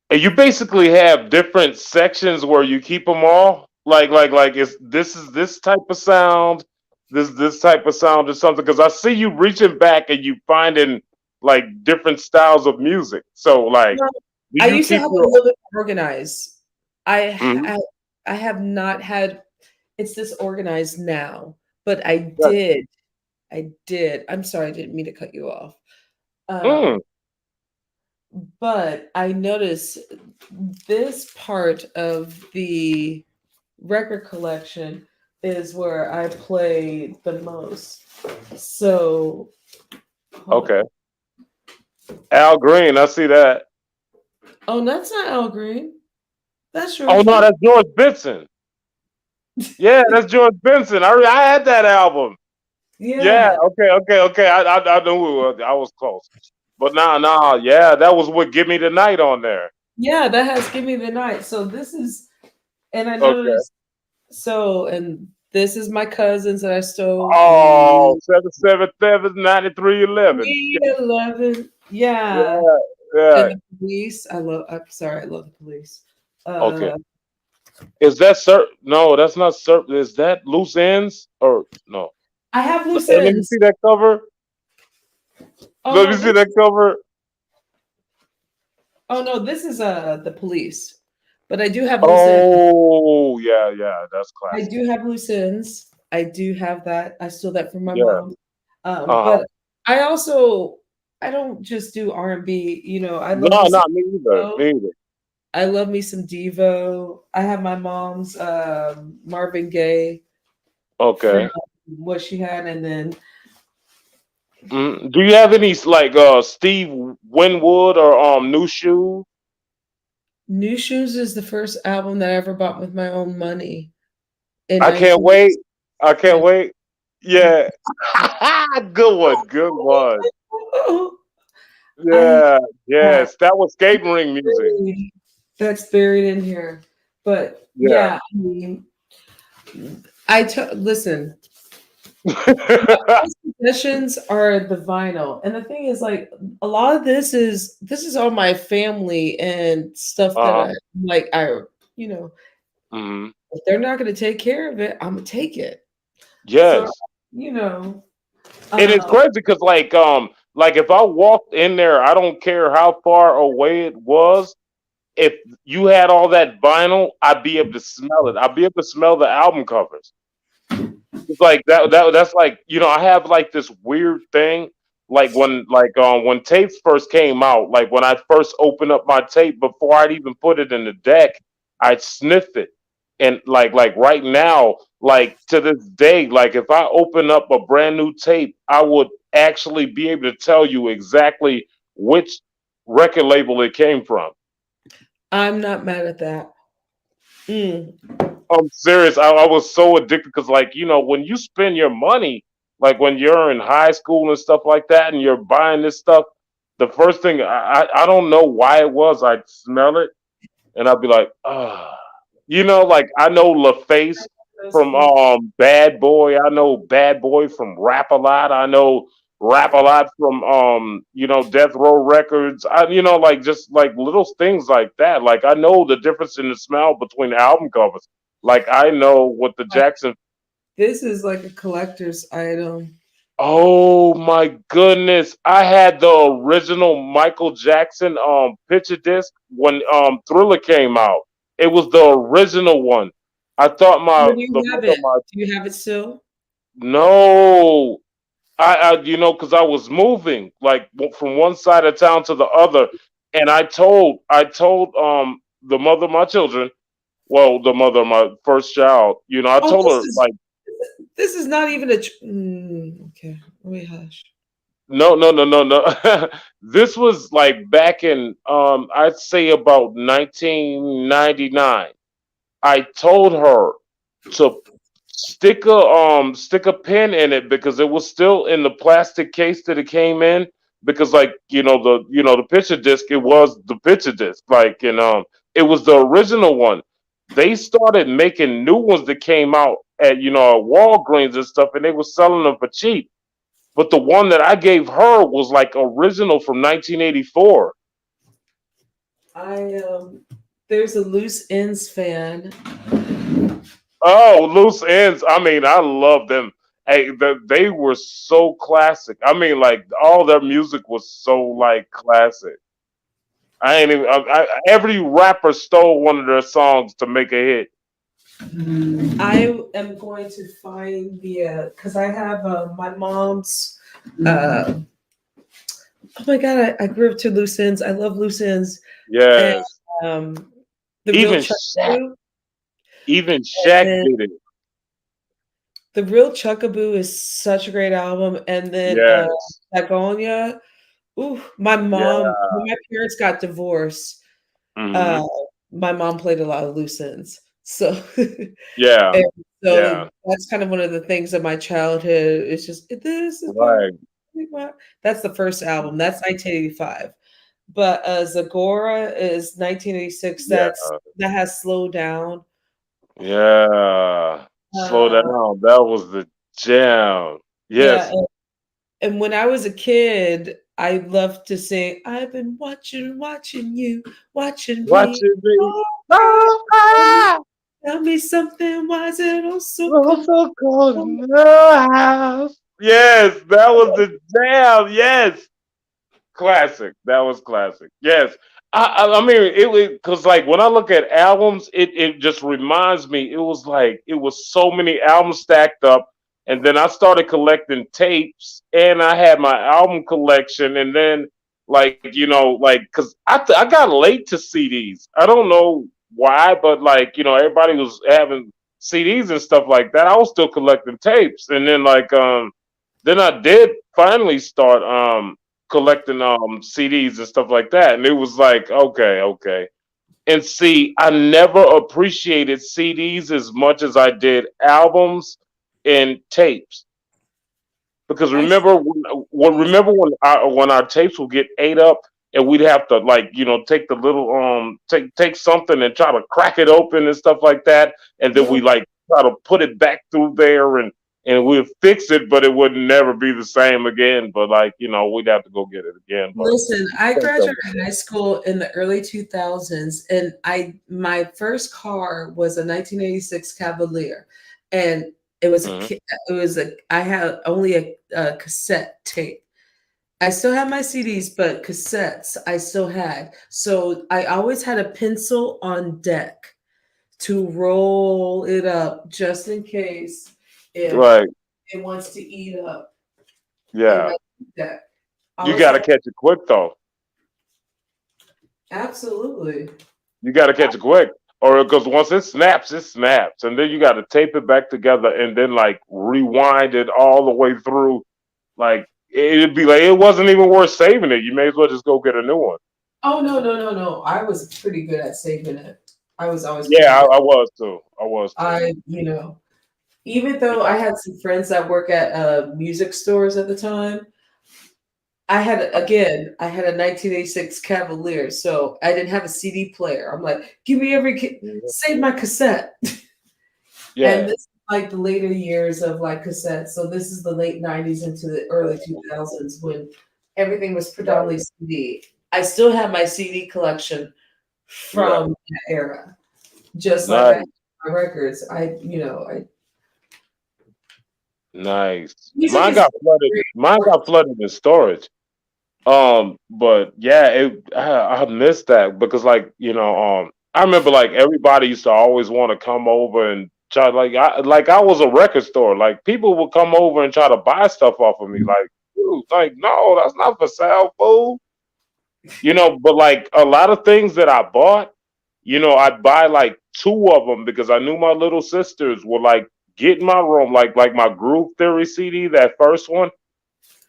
And you basically have different sections where you keep them all. Like it's this is this type of sound, this type of sound or something. Because I see you reaching back and you finding like different styles of music. So like, well, do I you used to keep have it a your? little bit organized. I Mhm. ha I have not had it's disorganized now, but Yeah. I did. I'm sorry, I didn't mean to cut you off. Mm, Um, but I noticed this part of the record collection is where I play the most. So, hold okay. on. Al Green, I see that. Oh, that's not Al Green. That's Oh no, Georgia. that's George Benson. Yeah, that's George Benson. I had that album. Yeah. Yeah. Okay. I knew it was, I was close. But nah. Yeah, that was what Give Me the Night on there. Yeah, that has Give Me the Night. So this is, and I Okay. noticed, and this is my cousins that I stole Oh, from 777 9311. 311. Yeah. Yeah, And yeah. the police. I'm sorry, I love the police. Okay. Uh, Is that sir? No, that's not sir. Is that loose ends or no? I have loose Hey, let me ends. see that cover. Oh Let me no, see that cover. this is the police. But I do have loose ends. Oh, yeah, yeah, that's I classic. do have loose ends. I do have that. I stole that from my Yeah. mom. Uh huh. But I also I don't just do R&B. I love No, me some not me either. Devo. Me either. I love me some Devo. I have my mom's Marvin Gaye from Okay. what she had, and then Do you have any like Steve Winwood or New Shoe? New Shoes is the first album that I ever bought with my own money in I can't 19. wait. I can't wait. Yeah. Good one. Good one. I have Yeah. that. Yes. That was skate ring music. That's buried in here. But Yeah. yeah, I mean, listen. My first possessions are the vinyl, and the thing is, like, a lot of this is all my family and stuff that Uh-huh. I like. You know, Hmm. if they're not going to take care of it, I'm gonna take it. So, Yes. you know, And it's um, crazy because like if I walked in there, I don't care how far away it was. If you had all that vinyl, I'd be able to smell it. I'd be able to smell the album covers. It's like that's like, I have like this weird thing, like when tapes first came out, like when I first opened up my tape before I'd even put it in the deck, I'd sniff it. And like right now, like to this day, like if I open up a brand new tape, I would actually be able to tell you exactly which record label it came from. I'm not mad at that. Mm. I'm serious. I was so addicted because, like, when you spend your money, like when you're in high school and stuff like that, and you're buying this stuff, the first thing I don't know why it was, I'd smell it and I'd be like, ah, like I know LaFace Those from feet. Bad Boy. I know Bad Boy from Rap a Lot. I know Rap a Lot from Death Row Records. Like just like little things like that. Like I know the difference in the smell between album covers. Like I know what the Like, Jackson. this is like a collector's item. Oh my goodness! I had the original Michael Jackson picture disc when Thriller came out. It was the original one. I thought Where do the you have mother it? of my Do you have it still? no. I because I was moving like from one side of town to the other, and I told the mother of my children, well, the mother of my first child, I Oh, told her like, this is not even okay. Let me hush. no, no, no, no, no. This was like back in I'd say about 1999. I told her to stick a pin in it because it was still in the plastic case that it came in, because like the picture disc, it was the picture disc, like, and it was the original one. They started making new ones that came out at at Walgreens and stuff, and they were selling them for cheap, but the one that I gave her was like original from 1984. I there's a loose ends fan. Oh, loose ends. I mean, I love them. Hey, they were so classic. I mean, like all their music was so like classic. I ain't even. Every rapper stole one of their songs to make a hit. I am going to find the because I have my mom's. Uh, oh my god, I grew up to loose ends. I love loose ends and Yes, um, the real even Chuck Shaq, Boo. even Shaq And did it. the real Chuckaboo is such a great album. And then Yes, Dagonia. Ooh, yeah, when my parents got divorced, hmm, uh, my mom played a lot of loose ends. So, yeah, and yeah, so that's kind of one of the things of my childhood. It's just this is right, that's the first album. That's 1985. But Zagora is 1986. yeah, That has slowed down. yeah. Slow Uh, down. That was the jam. yeah, Yes, and when I was a kid, I loved to sing, "I've been watching you, watching me watching me. all Oh, around." ah! Tell me something. Why is it all so Oh, cold? so cold in the house. Yes, that was the jam. Yes. Classic. That was classic. Yes. I mean it was because like when I look at albums, it just reminds me it was like it was so many albums stacked up, and then I started collecting tapes, and I had my album collection, and then like like because I got late to CDs. I don't know why, but like everybody was having CDs and stuff like that. I was still collecting tapes, and then then I did finally start collecting CDs and stuff like that. And it was like, okay, okay. And see, I never appreciated CDs as much as I did albums and tapes. Because I remember when our tapes would get ate up and we'd have to like take the little take something and try to crack it open and stuff like that, and then yeah. we like try to put it back through there and we'd fix it, but it would never be the same again. But like we'd have to go get it again. But Listen, I graduated high school in the early 2000s, and my first car was a 1986 Cavalier, and it was Mhm. it was a I had only a cassette tape. I still have my CDs, but cassettes I still had. So I always had a pencil on deck to roll it up just in case if Right, it wants to eat up in yeah, my deck. you Always got to had catch it quick though. absolutely. You got to catch it quick, or because once it snaps, and then you got to tape it back together, and then like rewind it all the way through. Like it'd be like it wasn't even worth saving it. You may as well just go get a new one. Oh no, no, no, no. I was pretty good at saving it. I was always pretty Yeah, good. I was too. I was too. Even though I had some friends that work at music stores at the time, I had a 1986 Cavalier, so I didn't have a CD player. I'm like, give me Mhm. save my cassette. And Yeah, this is like the later years of like cassettes. So this is the late 90s into the early 2000s when everything was right. predominantly CD. I still have my CD collection Yeah, from that era, just like I have nice, my records. I nice. music is great. Mine got flooded in storage. But yeah, I missed that because like I remember like everybody used to always want to come over and try like I was a record store. Like people would come over and try to buy stuff off of me. Like, dude, like no, that's not for sale, fool. But like a lot of things that I bought, I'd buy like two of them because I knew my little sisters would like get in my room, like my Groove Theory CD, that first one.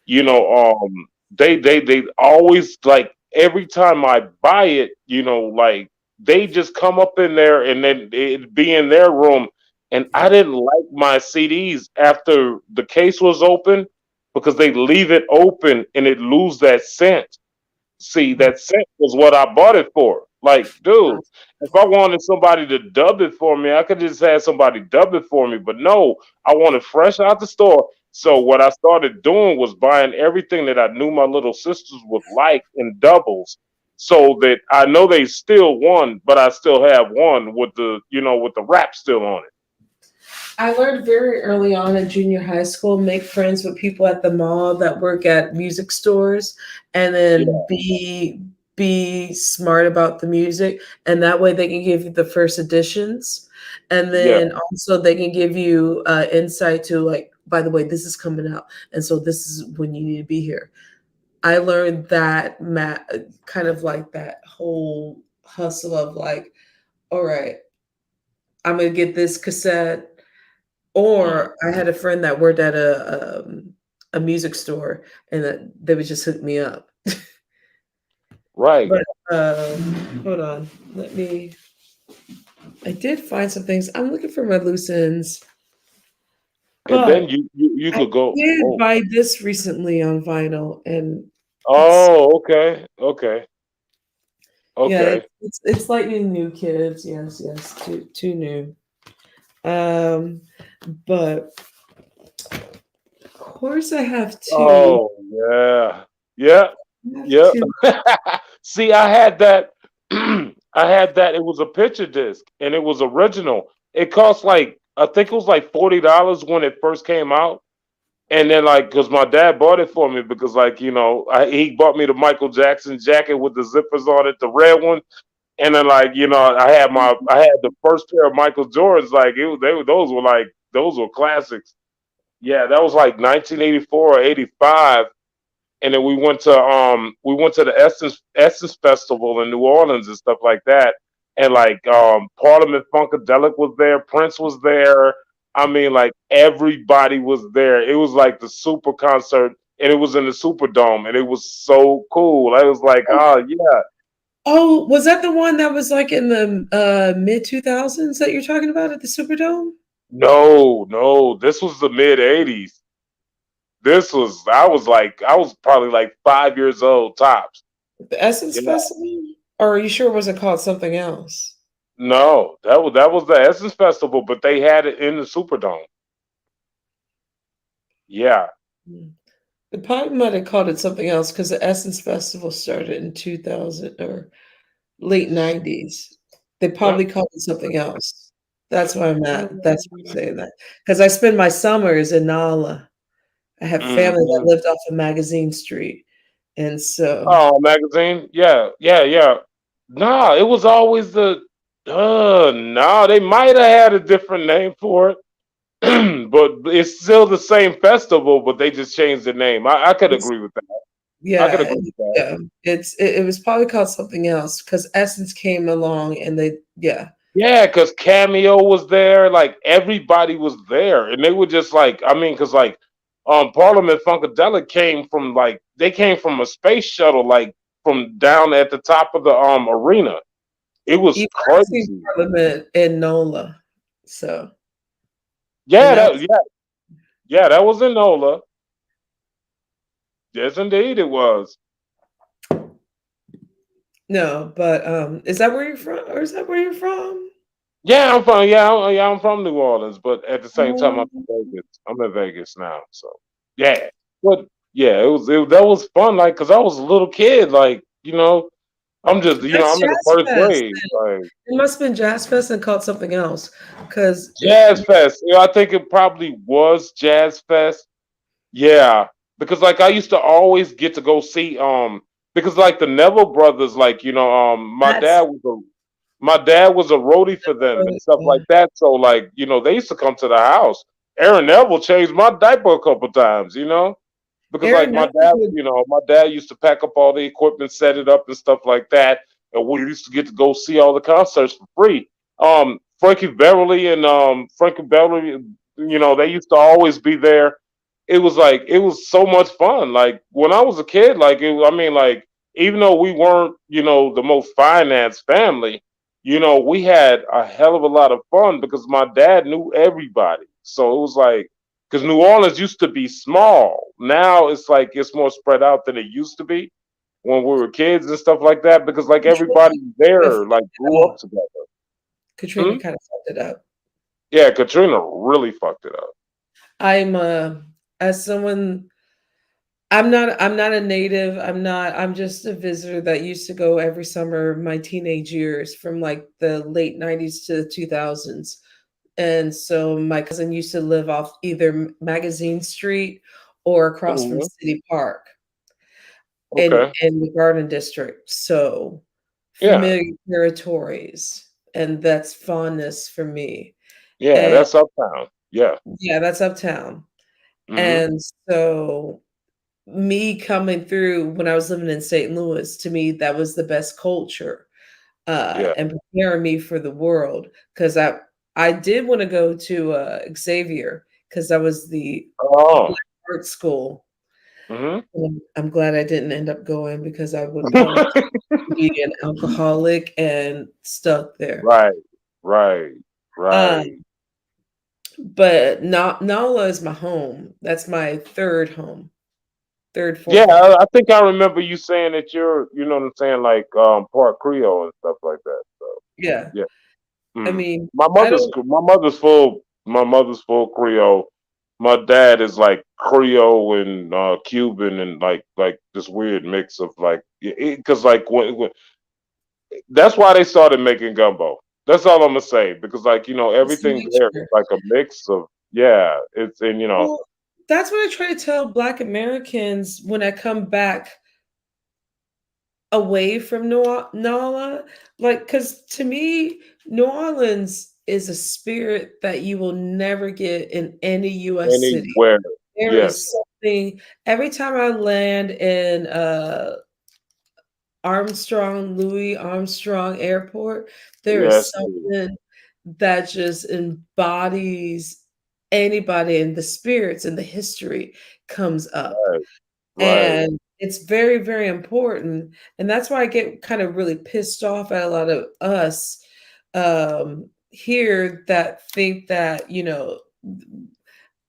you Yeah. know, they always like every time I buy it, like they just come up in there and then it'd be in their room. And I didn't like my CDs after the case was open because they leave it open and it lose that scent. See, that scent was what I bought it for. Like, dude, if I wanted somebody to dub it for me, I could just have somebody dub it for me. But no, I want it fresh out the store. So what I started doing was buying everything that I knew my little sisters would like in doubles, so that I know they still won, but I still have one with with the wrap still on it. I learned very early on in junior high school, make friends with people at the mall that work at music stores, and then Yeah, be smart about the music, and that way they can give you the first editions, and yeah, then also they can give you insight to like, by the way, this is coming out, and so this is when you need to be here. I learned that kind of like that whole hustle of like, all right, I'm gonna get this cassette. mhm, Or I had a friend that worked at a music store, and that they would just hook me up. right. But hold on, let me. I did find some things. I'm looking for my loose ends, And then but you I could go. did Oh, buy this recently on vinyl, and it's oh, okay, okay, yeah, okay. it's lightning new, kids. Yes, yes, too new. Um, but of course I have two. Oh yeah, yeah, I have yeah. two. See, I had that. I had that. It was a picture disc, and it was original. it cost like I think it was like $40 when it first came out. And then like, cause my dad bought it for me because like he bought me the Michael Jackson jacket with the zippers on it, the red one. And then like I had the first pair of Michael Jordans. Like those were classics. Yeah, that was like 1984 or 85. And then we went to the Essence Festival in New Orleans and stuff like that. And like Parliament Funkadelic was there, Prince was there. I mean, like everybody was there. It was like the super concert, and it was in the Superdome, and it was so cool. I was like, Oh, oh yeah, oh, was that the one that was like in the mid 2000s that you're talking about at the Superdome? no, no, this was the mid '80s. I was probably like 5 years old tops. The Essence Yeah. Festival? Or are you sure was it called something else? No, that was the Essence Festival, but they had it in the Superdome. Yeah. Hmm. They probably might have called it something else because the Essence Festival started in 2000 or late 90s. They Yeah. probably called it something else. That's why I'm at. That's why I'm saying that. Because I spend my summers in Nala. I have family that Mhm. lived off of Magazine Street. And so Oh, magazine. Yeah, yeah, yeah. Nah, it was always no, they might have had a different name for it, but it's still the same festival, but they just changed the name. I could it's agree with that. I could yeah, agree with that. yeah. It was probably called something else because Essence came along and they yeah. Yeah, because Cameo was there, like everybody was there, and they were just like, I mean, because like, Parliament Funkadelic they came from a space shuttle, like from down at the top of the arena. It was Even I've seen crazy. Parliament in NOLA. So and Yeah, that was yeah, that was in NOLA. Yes, indeed, it was. no, but is that where you're from? Or is that where you're from? I'm from New Orleans, but at the same time, I'm Um, in Vegas. I'm in Vegas now, so yeah. But yeah, that was fun, like, cause I was a little kid, like, that's I'm in the Jazz first Fest. grade, like It must have been Jazz Fest and called something else. Because Jazz Fest. I think it probably was Jazz Fest. Yeah, because like I used to always get to go see because like the Neville brothers, like that's my dad was a roadie for them and stuff like yeah. that. So like they used to come to the house. Aaron Neville changed my diaper a couple times, because like Aaron Neville would my dad used to pack up all the equipment, set it up and stuff like that, and we used to get to go see all the concerts for free. Frankie Beverly, they used to always be there. It was so much fun. Like when I was a kid, I mean, like even though we weren't, the most financed family, we had a hell of a lot of fun because my dad knew everybody. So it was like because New Orleans used to be small. Now it's like it's more spread out than it used to be when we were kids and stuff like that. Because like Katrina everybody kind of there like fucked grew it up up. together. Katrina Hmm? kind of fucked it up. Yeah, Katrina really fucked it up. I'm as someone I'm not a native. I'm just a visitor that used to go every summer of my teenage years from like the late 90s to the 2000s. And so my cousin used to live off either Magazine Street or across from Hmm. City Park Okay. in the Garden District. So Yeah. familiar territories, and that's fondness for me. Yeah, And that's uptown. Yeah. yeah, that's uptown. Hmm. And so me coming through when I was living in St. Louis, to me, that was the best culture, Yeah. and preparing me for the world. Because I did wanna go to, Xavier because that was the Oh. black art school, Hmm. and I'm glad I didn't end up going because I would probably be an alcoholic and stuck there. Right. Right. Right. Um, but NOLA is my home. That's my 3rd home, 3rd, Yeah, 4th home. I think I remember you saying that you're, you know what I'm saying, like part Creole and stuff like that. So Yeah. yeah. I Mm. mean, My I mother's don't my mother's full Creole. My dad is like Creole and Cuban and like this weird mix of like because like when that's why they started making gumbo. That's all I'm gonna say because, like, It's a everything there is mixture. like a mix of, yeah. It's and Well, that's what I try to tell Black Americans when I come back away from Nala. Like, because to me, New Orleans is a spirit that you will never get in any US city. anywhere. There Yes, is something every time I land in Louis Armstrong Airport, there is yes, dude. something that just embodies anybody, and the spirits and the history comes up. Right, right. And it's very, very important. And that's why I get kind of really pissed off at a lot of us here that think that,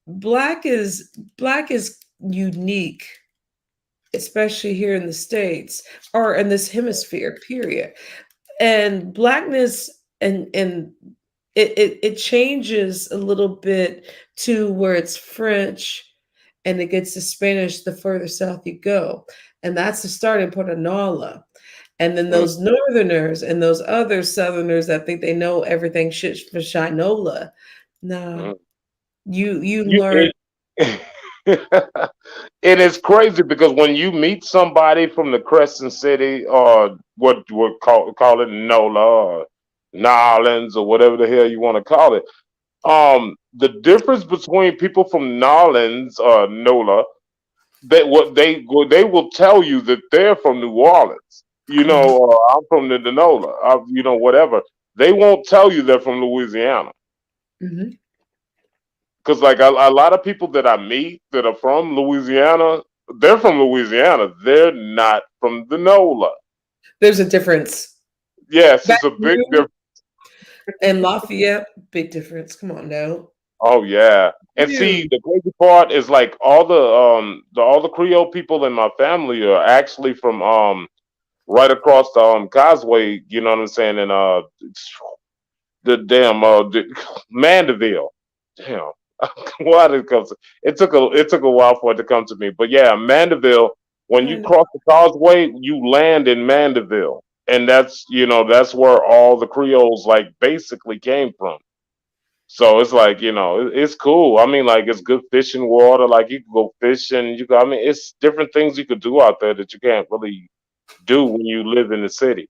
black is unique, especially here in the States or in this hemisphere, period. And blackness and it changes a little bit to where it's French and it gets to Spanish the further south you go. And that's the starting point of NALA. And then Mm, those northerners and those other southerners that think they know everything shit for Shinola. Nah, mm. you You learn. it, it is crazy because when you meet somebody from the Crescent City or what would call it NOLA or Nolans or whatever the hell you want to call it, the difference between people from Nolans or NOLA, they will tell you that they're from New Orleans, Mhm, or I'm from the NOLA, whatever. They won't tell you they're from Louisiana. mhm. Because like a lot of people that I meet that are from Louisiana, they're from Louisiana. They're not from the NOLA. There's a difference. Yes, Baton it's a big Rouge difference. and Lafayette, big difference. Come on now. Oh yeah. And see, Dude. the crazy part is like all the Creole people in my family are actually from right across the causeway. You know what I'm saying? And the damn Mandeville. Damn. Why did it come to, it took a while for it to come to me. But yeah, Mandeville, when you I know. cross the causeway, you land in Mandeville. And that's where all the Creoles like basically came from. So it's like, it's cool. I mean, like it's good fishing water. Like you can go fishing. I mean, it's different things you could do out there that you can't really do when you live in the city.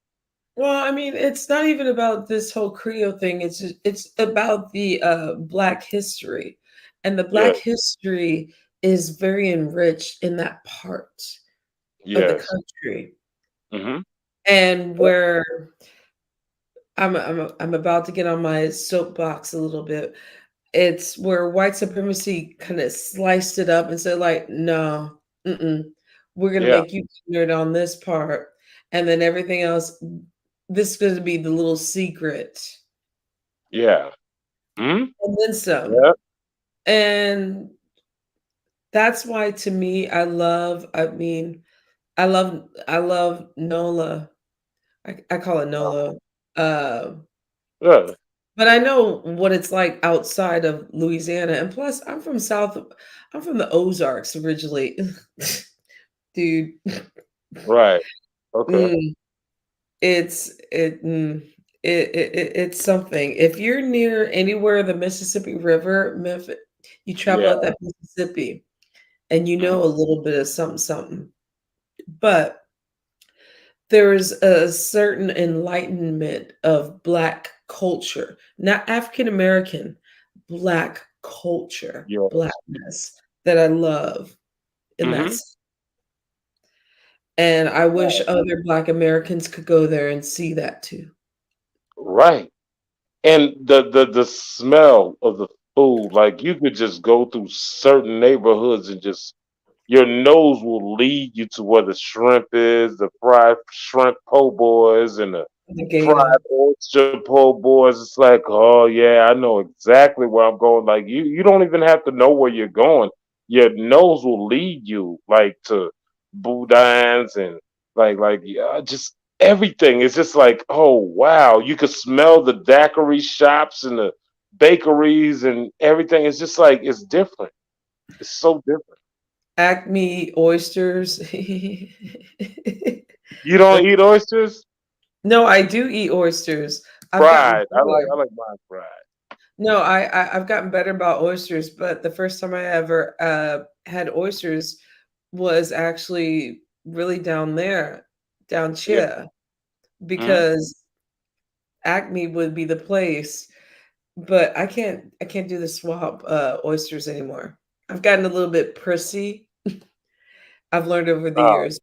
Well, I mean, it's not even about this whole Creole thing. It's about the Black history, and the Black Yes. history is very enriched in that part of the Yes. country, Hmm. and where I'm about to get on my soapbox a little bit. It's where white supremacy kind of sliced it up and said, like, no, we're gonna Yeah. make you ignorant on this part, and then everything else. This is going to be the little secret, Yeah. Hmm. and then some. Yeah. And that's why, to me, I love NOLA. I call it NOLA. Uh, Yeah. but I know what it's like outside of Louisiana. And plus, I'm from the Ozarks originally. Dude, Right. Okay. mm, it's it, mm, it's something. If you're near anywhere the Mississippi River, you travel Yeah. up that Mississippi, and you Mhm. know a little bit of something, something. But there is a certain enlightenment of Black culture, not African American, Black culture, Yes. Blackness that I love, and Hmm. and I wish Right. other Black Americans could go there and see that too. Right. And the smell of the food, like you could just go through certain neighborhoods and just your nose will lead you to where the shrimp is, the fried shrimp po' boys and the The fried Gala. oyster po' boys. It's like, oh yeah, I know exactly where I'm going. Like you don't even have to know where you're going. Your nose will lead you like to boudins and yeah, just everything. It's just like, oh wow, you could smell the daiquiri shops and the bakeries and everything. It's just like it's different. It's so different. Acme oysters. You don't eat oysters? No, I do eat oysters. I've gotten Fried. better. I like mine fried. No, I've gotten better about oysters, but the first time I ever had oysters was actually really down there, down Yeah. here, Mhm. because Acme would be the place. But I can't do the swamp oysters anymore. I've gotten a little bit prissy. I've learned over the Oh. years,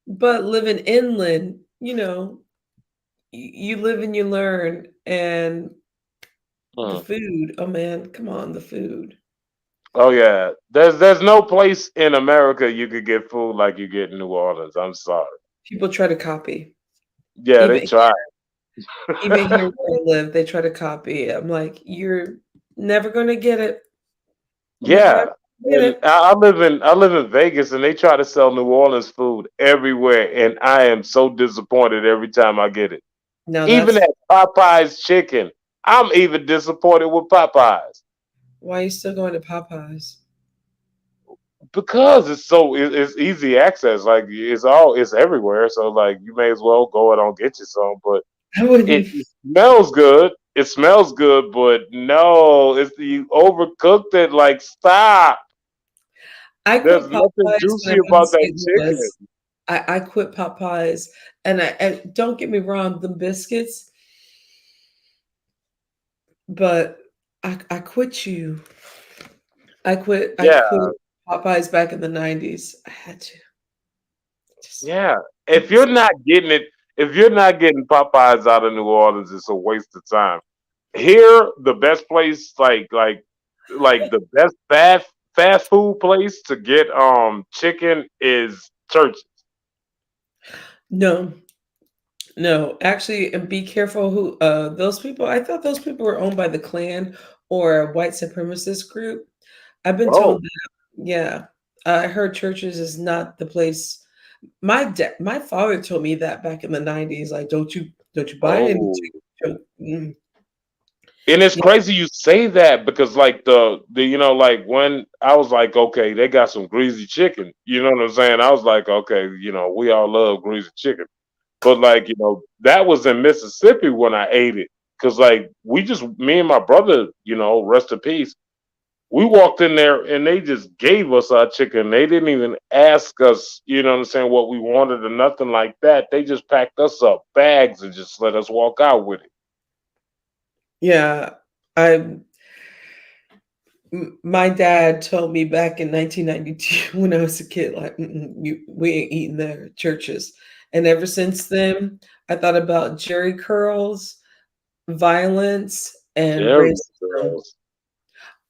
but living inland, you live and you learn, and the Mm. food, oh man, come on, the food. Oh yeah. There's no place in America you could get food like you get in New Orleans. I'm sorry. People try to copy. Yeah, they Even try. even here where I live, they try to copy. I'm like, "You're never gonna get it. Never ever Yeah. get And it." I live in Vegas and they try to sell New Orleans food everywhere and I am so disappointed every time I get it. Now Even that's at Popeye's chicken. I'm even disappointed with Popeye's why you still going to Popeyes. because it's easy access. Like it's everywhere. So like you may as well go and get you some. But I wouldn't. it smells good. It smells good, but no, it's you overcooked it. Like stop. I There's quit nothing Popeyes when I juicy moved to about that St. chicken. Louis. I quit Popeyes, and don't get me wrong, the biscuits, but I quit you. I Yeah, quit Popeyes back in the 90s. I had to. Just yeah. it If you're was not getting it, if you're not getting Popeyes out of New Orleans, it's a waste of time. Here, the best place, like the best fast food place to get chicken is churches. no, no. Actually, and be careful who those people. I thought those people were owned by the Klan or a white supremacist group. I've been Oh, told that. Yeah, I heard churches is not the place. My father told me that back in the 90s. Like, don't you buy any oh. chicken. And it's Yeah, crazy you say that because like the like when I was like, okay, they got some greasy chicken. You know what I'm saying? I was like, okay, we all love greasy chicken. But like, that was in Mississippi when I ate it. Cause like me and my brother, rest in peace, we walked in there and they just gave us our chicken. They didn't even ask us, you know what I'm saying, what we wanted or nothing like that. They just packed us up bags and just let us walk out with it. yeah. I my dad told me back in 1992 when I was a kid, like, we ain't eating there churches. And ever since then, I thought about Jerry curls, violence, and Jerry racism. curls.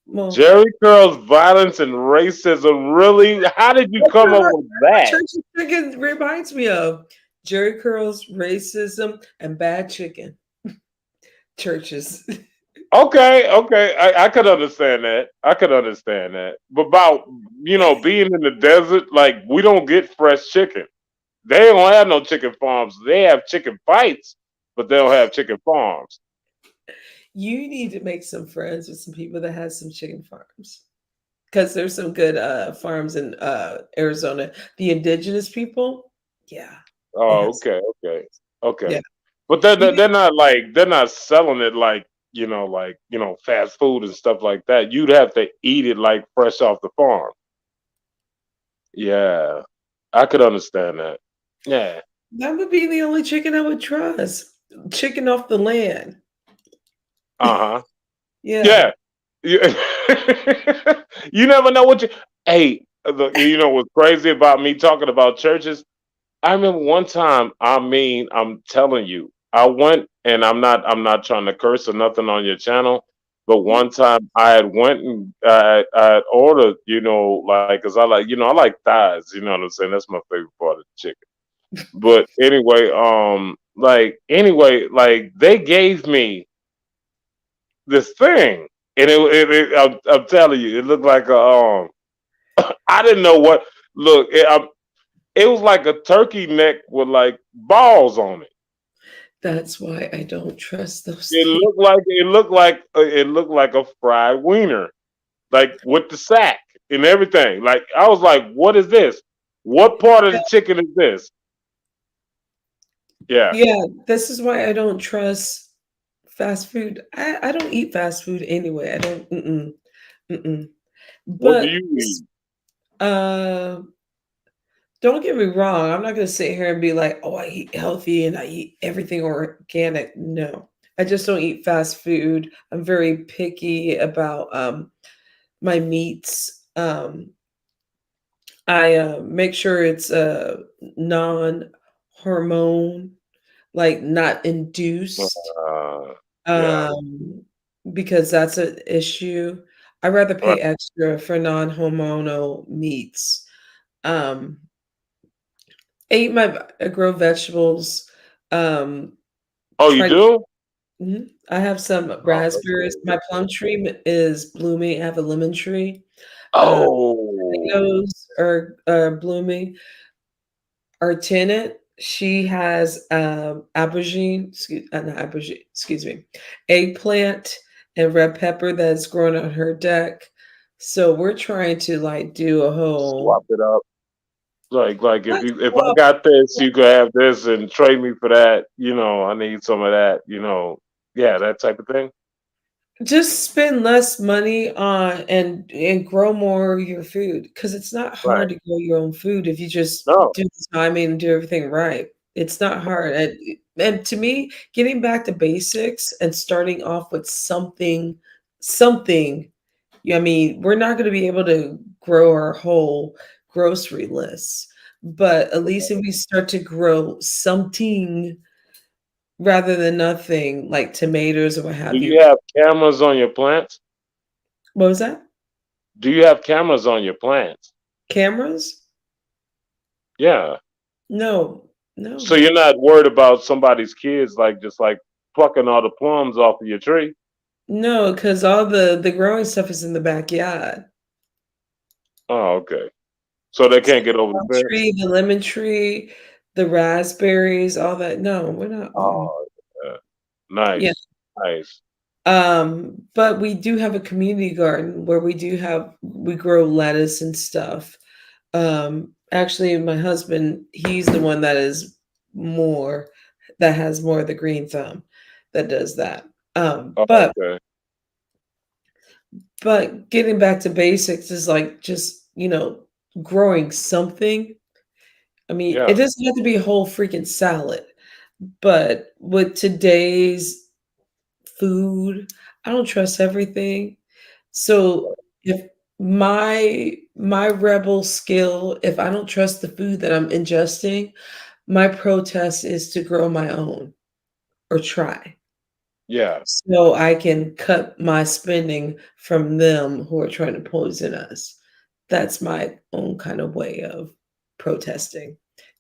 Well, Jerry curls, violence, and racism. Really? How did you that's come up what with that? church chicken reminds me of. Jerry curls, racism, and bad chicken. Churches. Okay, okay, I could understand that. I could understand that. But about being in the desert, like we don't get fresh chicken. They don't have no chicken farms. They have chicken fights, but they don't have chicken farms. You need to make some friends with some people that has some chicken farms. Because there's some good farms in Arizona. The indigenous people, yeah, they have Oh, some, okay, okay, yeah. okay. But they're You they're need, they're not like they're not selling it like fast food and stuff like that. You'd have to eat it like fresh off the farm. Yeah, I could understand that. Yeah. that would be the only chicken I would trust. Chicken off the land. Uh huh. Yeah. Yeah. Yeah. You never know what you. Hey, you know what's crazy about me talking about churches? I remember one time. I mean, I'm telling you, I went and I'm not trying to curse or nothing on your channel, but one time I had went and I had ordered, like, cause I like thighs. You know what I'm saying? That's my favorite part of the chicken. But anyway, they gave me this thing, and I'm telling you, it looked like a I didn't know what. Look, it was like a turkey neck with like balls on it. That's why I don't trust those It things. looked like a fried wiener, like with the sack and everything. Like I was like, what is this? What part of the chicken is this? Yeah. Yeah, this is why I don't trust fast food. I don't eat fast food anyway. I don't. Mm-mm, mm-mm. What do But you eat? uh, don't get me wrong. I'm not gonna sit here and be like, "Oh, I eat healthy and I eat everything organic." No, I just don't eat fast food. I'm very picky about my meats. I make sure it's non-hormone, like not induced. Uh, yeah. Um, because that's an issue. I'd rather Right. pay extra for non-hormonal meats. Um, I grow vegetables. Oh, you Try do? Mhm. I have some Oh, that's raspberries. good. My plum tree is blooming. I have a lemon tree. Uh, Oh, Tomatoes are blooming. Our tenant, she has aubergine, not aubergine, excuse me, eggplant and red pepper that's growing on her deck. So we're trying to like do a whole swap it up. Like not if I swap, got this, you could have this and trade me for that. I need some of that. Yeah, that type of thing. just spend less money on and grow more of your food because it's not hard Right. to grow your own food if you just No. do the timing and do everything right. It's not hard. And to me, getting back to basics and starting off with something. I mean, we're not going to be able to grow our whole grocery list, but at least if we start to grow something rather than nothing, like tomatoes or what Do have you you. have cameras on your plants? What was that? Do you have cameras on your plants? Cameras? Yeah. No, So no, you're not worried about somebody's kids like just like plucking all the plums off of your tree? no, because all the growing stuff is in the backyard. Oh, okay. So they So can't get the over the plum fence? tree, the lemon tree, the raspberries, all that. No, we're not. Mm-mm. Oh, yeah. Yeah. Nice. Nice. But we do have a community garden where we grow lettuce and stuff. Actually, my husband, he's the one more that has more of the green thumb that does that. Um, Oh, but okay. But getting back to basics is like just, growing something. I mean, it Yeah. doesn't have to be a whole freaking salad, but with today's food, I don't trust everything. So if my rebel skill, if I don't trust the food that I'm ingesting, my protest is to grow my own or try. Yeah. So I can cut my spending from them who are trying to poison us. That's my own kind of way of protesting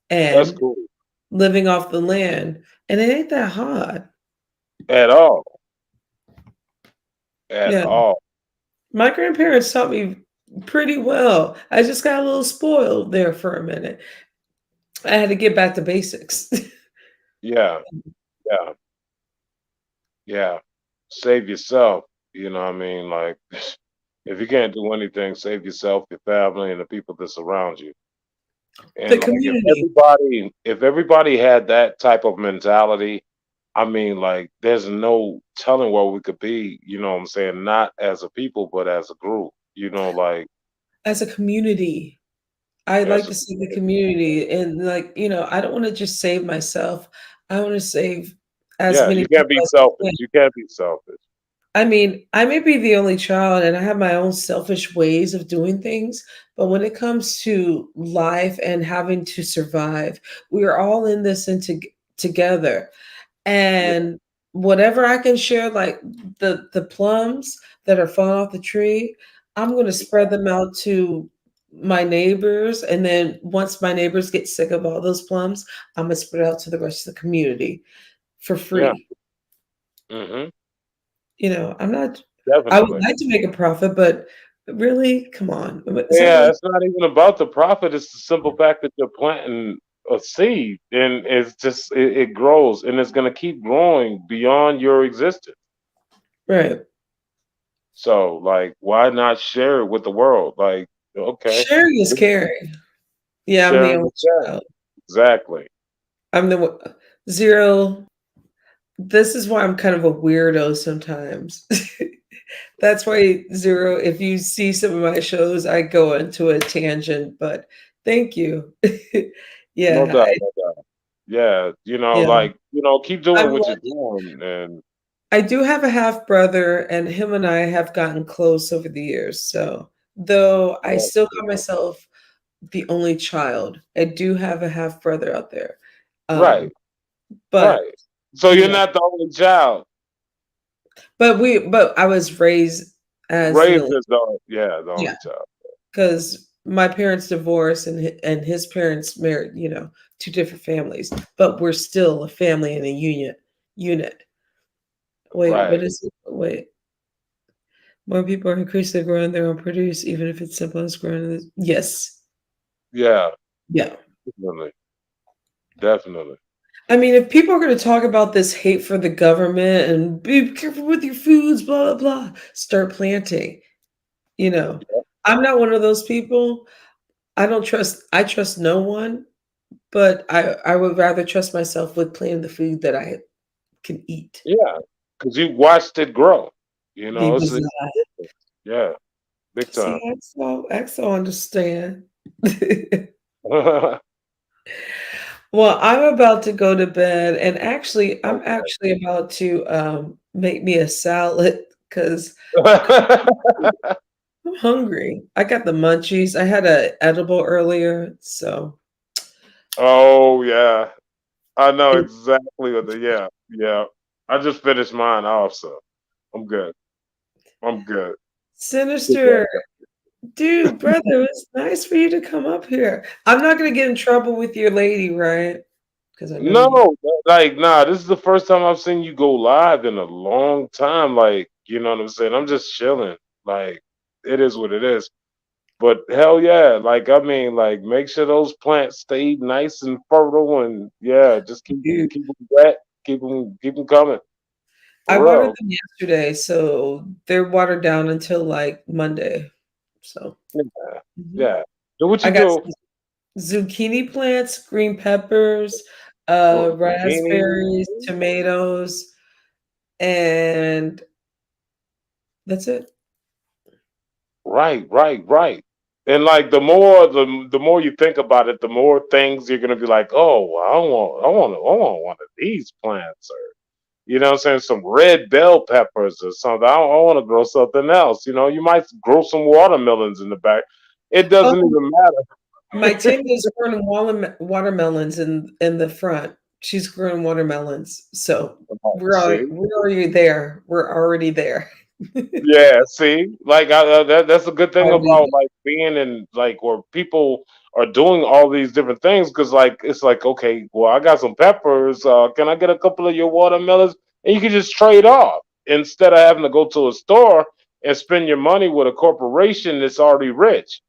That's and cool. living off the land. And it ain't that hard. At all. At Yeah. all. My grandparents taught me pretty well. I just got a little spoiled there for a minute. I had to get back to basics. Yeah. Yeah. Yeah. Save yourself. You know what I mean? Like if you can't do anything, save yourself, your family, and the people that surround you. The And like community. if everybody had that type of mentality, I mean, like there's no telling where we could be, you know what I'm saying? Not as a people, but as a group, like As a community, I like as to a see the community and like, I don't want to just save myself. I want to save as yeah, many you can't people be as I selfish. can. You can't be selfish. I mean, I may be the only child and I have my own selfish ways of doing things, but when it comes to life and having to survive, we are all in this together. Yeah, And whatever I can share, like the plums that are falling off the tree, I'm gonna spread them out to my neighbors. And then once my neighbors get sick of all those plums, I'm gonna spread out to the rest of the community for yeah. free. Hmm. I'm not I would Definitely. like to make a profit, but really, come on. Is that Yeah, really it's not even about the profit. It's the simple fact that you're planting a seed and it's just it grows and it's gonna keep growing beyond your existence. right? So like why not share it with the world? Like, okay. Sharing is caring. Yeah, I'm the Sharing only is caring. child. Exactly. I'm the one. Zero, this is why I'm kind of a weirdo sometimes. That's why Zero, if you see some of my shows, I go into a tangent, but thank you. No Yeah, doubt, no doubt. Yeah, yeah. keep doing I'm what you're lucky. doing, and I do have a half brother, and him and I have gotten close over the years. So, though I well, still call myself the only child, I do have a half brother out there. Um, right, but right. So you're yeah, not the only child. but I was raised as the Raised only, as the yeah, only child. because my parents divorced and his parents married, two different families, but we're still a family in a unit. Wait, what Right. is it? Wait. More people are increasingly growing their own produce, even if it's simple as growing. Yes. Yeah, Yeah. definitely, definitely. I mean, if people are going to talk about this hate for the government and be careful with your foods, blah, blah, blah, start planting. You know, I'm not one of those people. I trust no one, but I would rather trust myself with planting the food that I can eat. Yeah, because you watched it grow. The It's bizarre. yeah, big See, time. Axel understand. Well, I'm about to go to bed, and actually, I'm Okay. actually about to make me a salad because I'm hungry. I got the munchies. I had a edible earlier, so Oh yeah, I know it, exactly what the yeah, yeah. I just finished mine off, so I'm good. I'm good. Good Sinister, job. dude, brother, it's nice for you to come up here. I'm not gonna get in trouble with your lady, right? Because I know you. No, like nah, this is the first time I've seen you go live in a long time. Like, you know what I'm saying? I'm just chilling. Like, it is what it is. But hell yeah, like I mean, like make sure those plants stay nice and fertile, and yeah, just Dude, keep them wet, keep them coming I for watered real. them yesterday, so they're watered down until like Monday. So Yeah, mhm. yeah. Do what I you got do. zucchini plants, green peppers, Oh, zucchini. raspberries, tomatoes, and that's it. Right, right, right. And like the more you think about it, the more things you're gonna be like, oh, well, I want one of these plants, or you know what I'm saying, some red bell peppers or something. I want to grow something else. You might grow some watermelons in the back. It doesn't Oh, even my matter. Tim is growing watermelons in the front. She's growing watermelons, so See? we're already there. We're already there. Yeah, see, like that's a good thing Already about like being in like where people are doing all these different things because like it's like okay, well I got some peppers. Can I get a couple of your watermelons? And you can just trade off instead of having to go to a store and spend your money with a corporation that's already rich.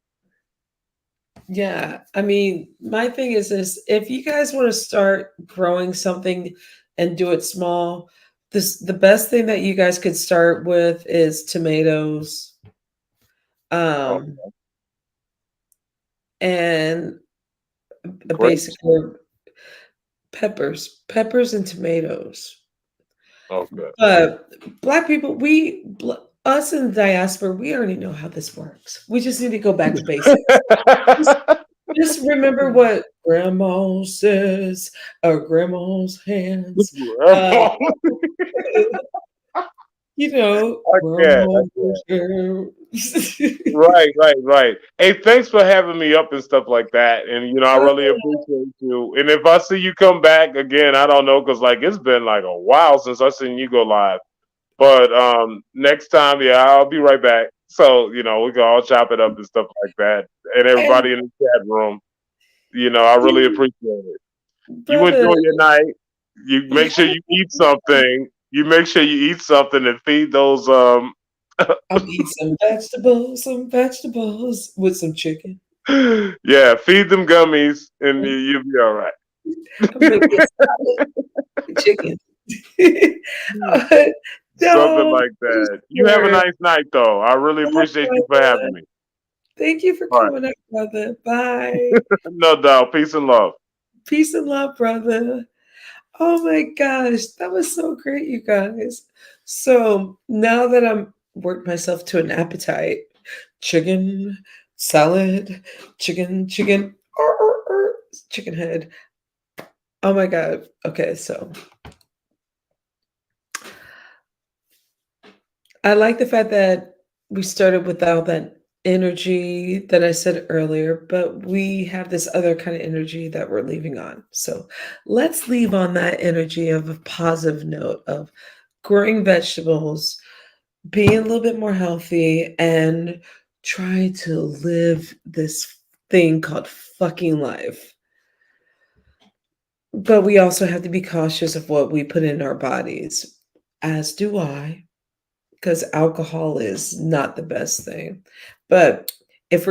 Yeah, I mean, my thing is this, if you guys want to start growing something and do it small, the best thing that you guys could start with is tomatoes, Oh, um, and grapes. basically peppers and tomatoes. Okay. But black people, us in the diaspora, we already know how this works. We just need to go back to basics. Just, just remember what grandma says, or grandma's hands. Uh, I grandma's hands. Right, right, right. Hey, thanks for having me up and stuff like that. And I really appreciate you. And if I see you come back again, I don't know, because like it's been like a while since I seen you go live. But next time, yeah, I'll be right back. So we can all chop it up and stuff like that. And And everybody in the chat room, I really you, appreciate it. You brother, enjoy your night. You make sure you eat something. You make sure you eat something and feed those I'll eat some vegetables with some chicken. yeah, feed them gummies and you'll be all right. I'll make me a salad with chicken. Uh, Something no, like that. You have a sure. nice night, though. I really Bye, appreciate you for brother. having me. Thank you for All right. coming up, brother. Bye. No doubt. Peace and love. Peace and love, brother. Oh my gosh, that was so great, you guys. So now that I'm worked myself to an appetite, chicken, salad, chicken, chicken head. Oh my god. Okay, so I like the fact that we started without that energy that I said earlier, but we have this other kind of energy that we're leaving on. So let's leave on that energy of a positive note of growing vegetables, being a little bit more healthy, and try to live this thing called fucking life. But we also have to be cautious of what we put in our bodies, as do I, because alcohol is not the best thing. But if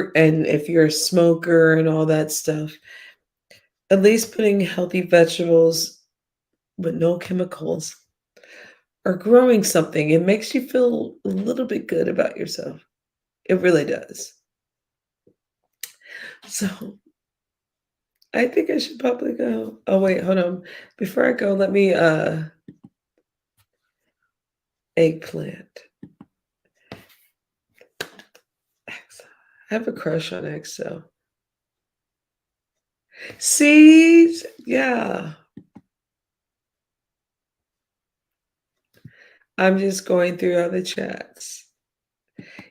you're a smoker and all that stuff, at least putting healthy vegetables with no chemicals or growing something, it makes you feel a little bit good about yourself. It really does. So I think I should probably go. Oh wait, hold on. Before I go, let me eggplant. Exo. I have a crush on EXO. Seeds, yeah. I'm just going through other chats.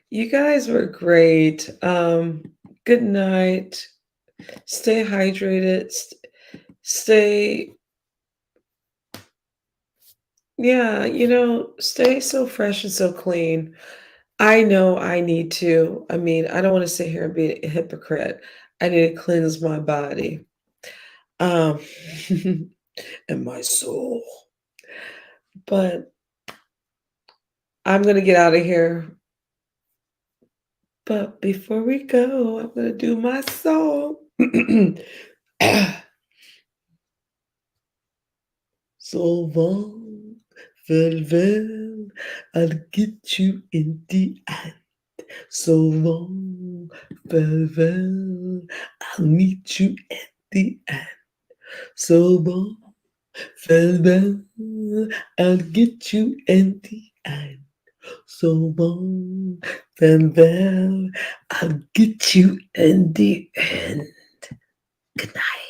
You guys were great. Good night. Stay hydrated. Stay, yeah, stay so fresh and so clean. I know I need to. I mean, I don't want to sit here and be a hypocrite. I need to cleanse my body. Um, and my soul. But I'm gonna get out of here. But before we go, I'm gonna do my song. So long, farewell, I'll get you in the end. So long, farewell, I'll meet you at the end. So long, farewell, I'll get you in the end. So long, farewell, I'll get you in the end. Good night.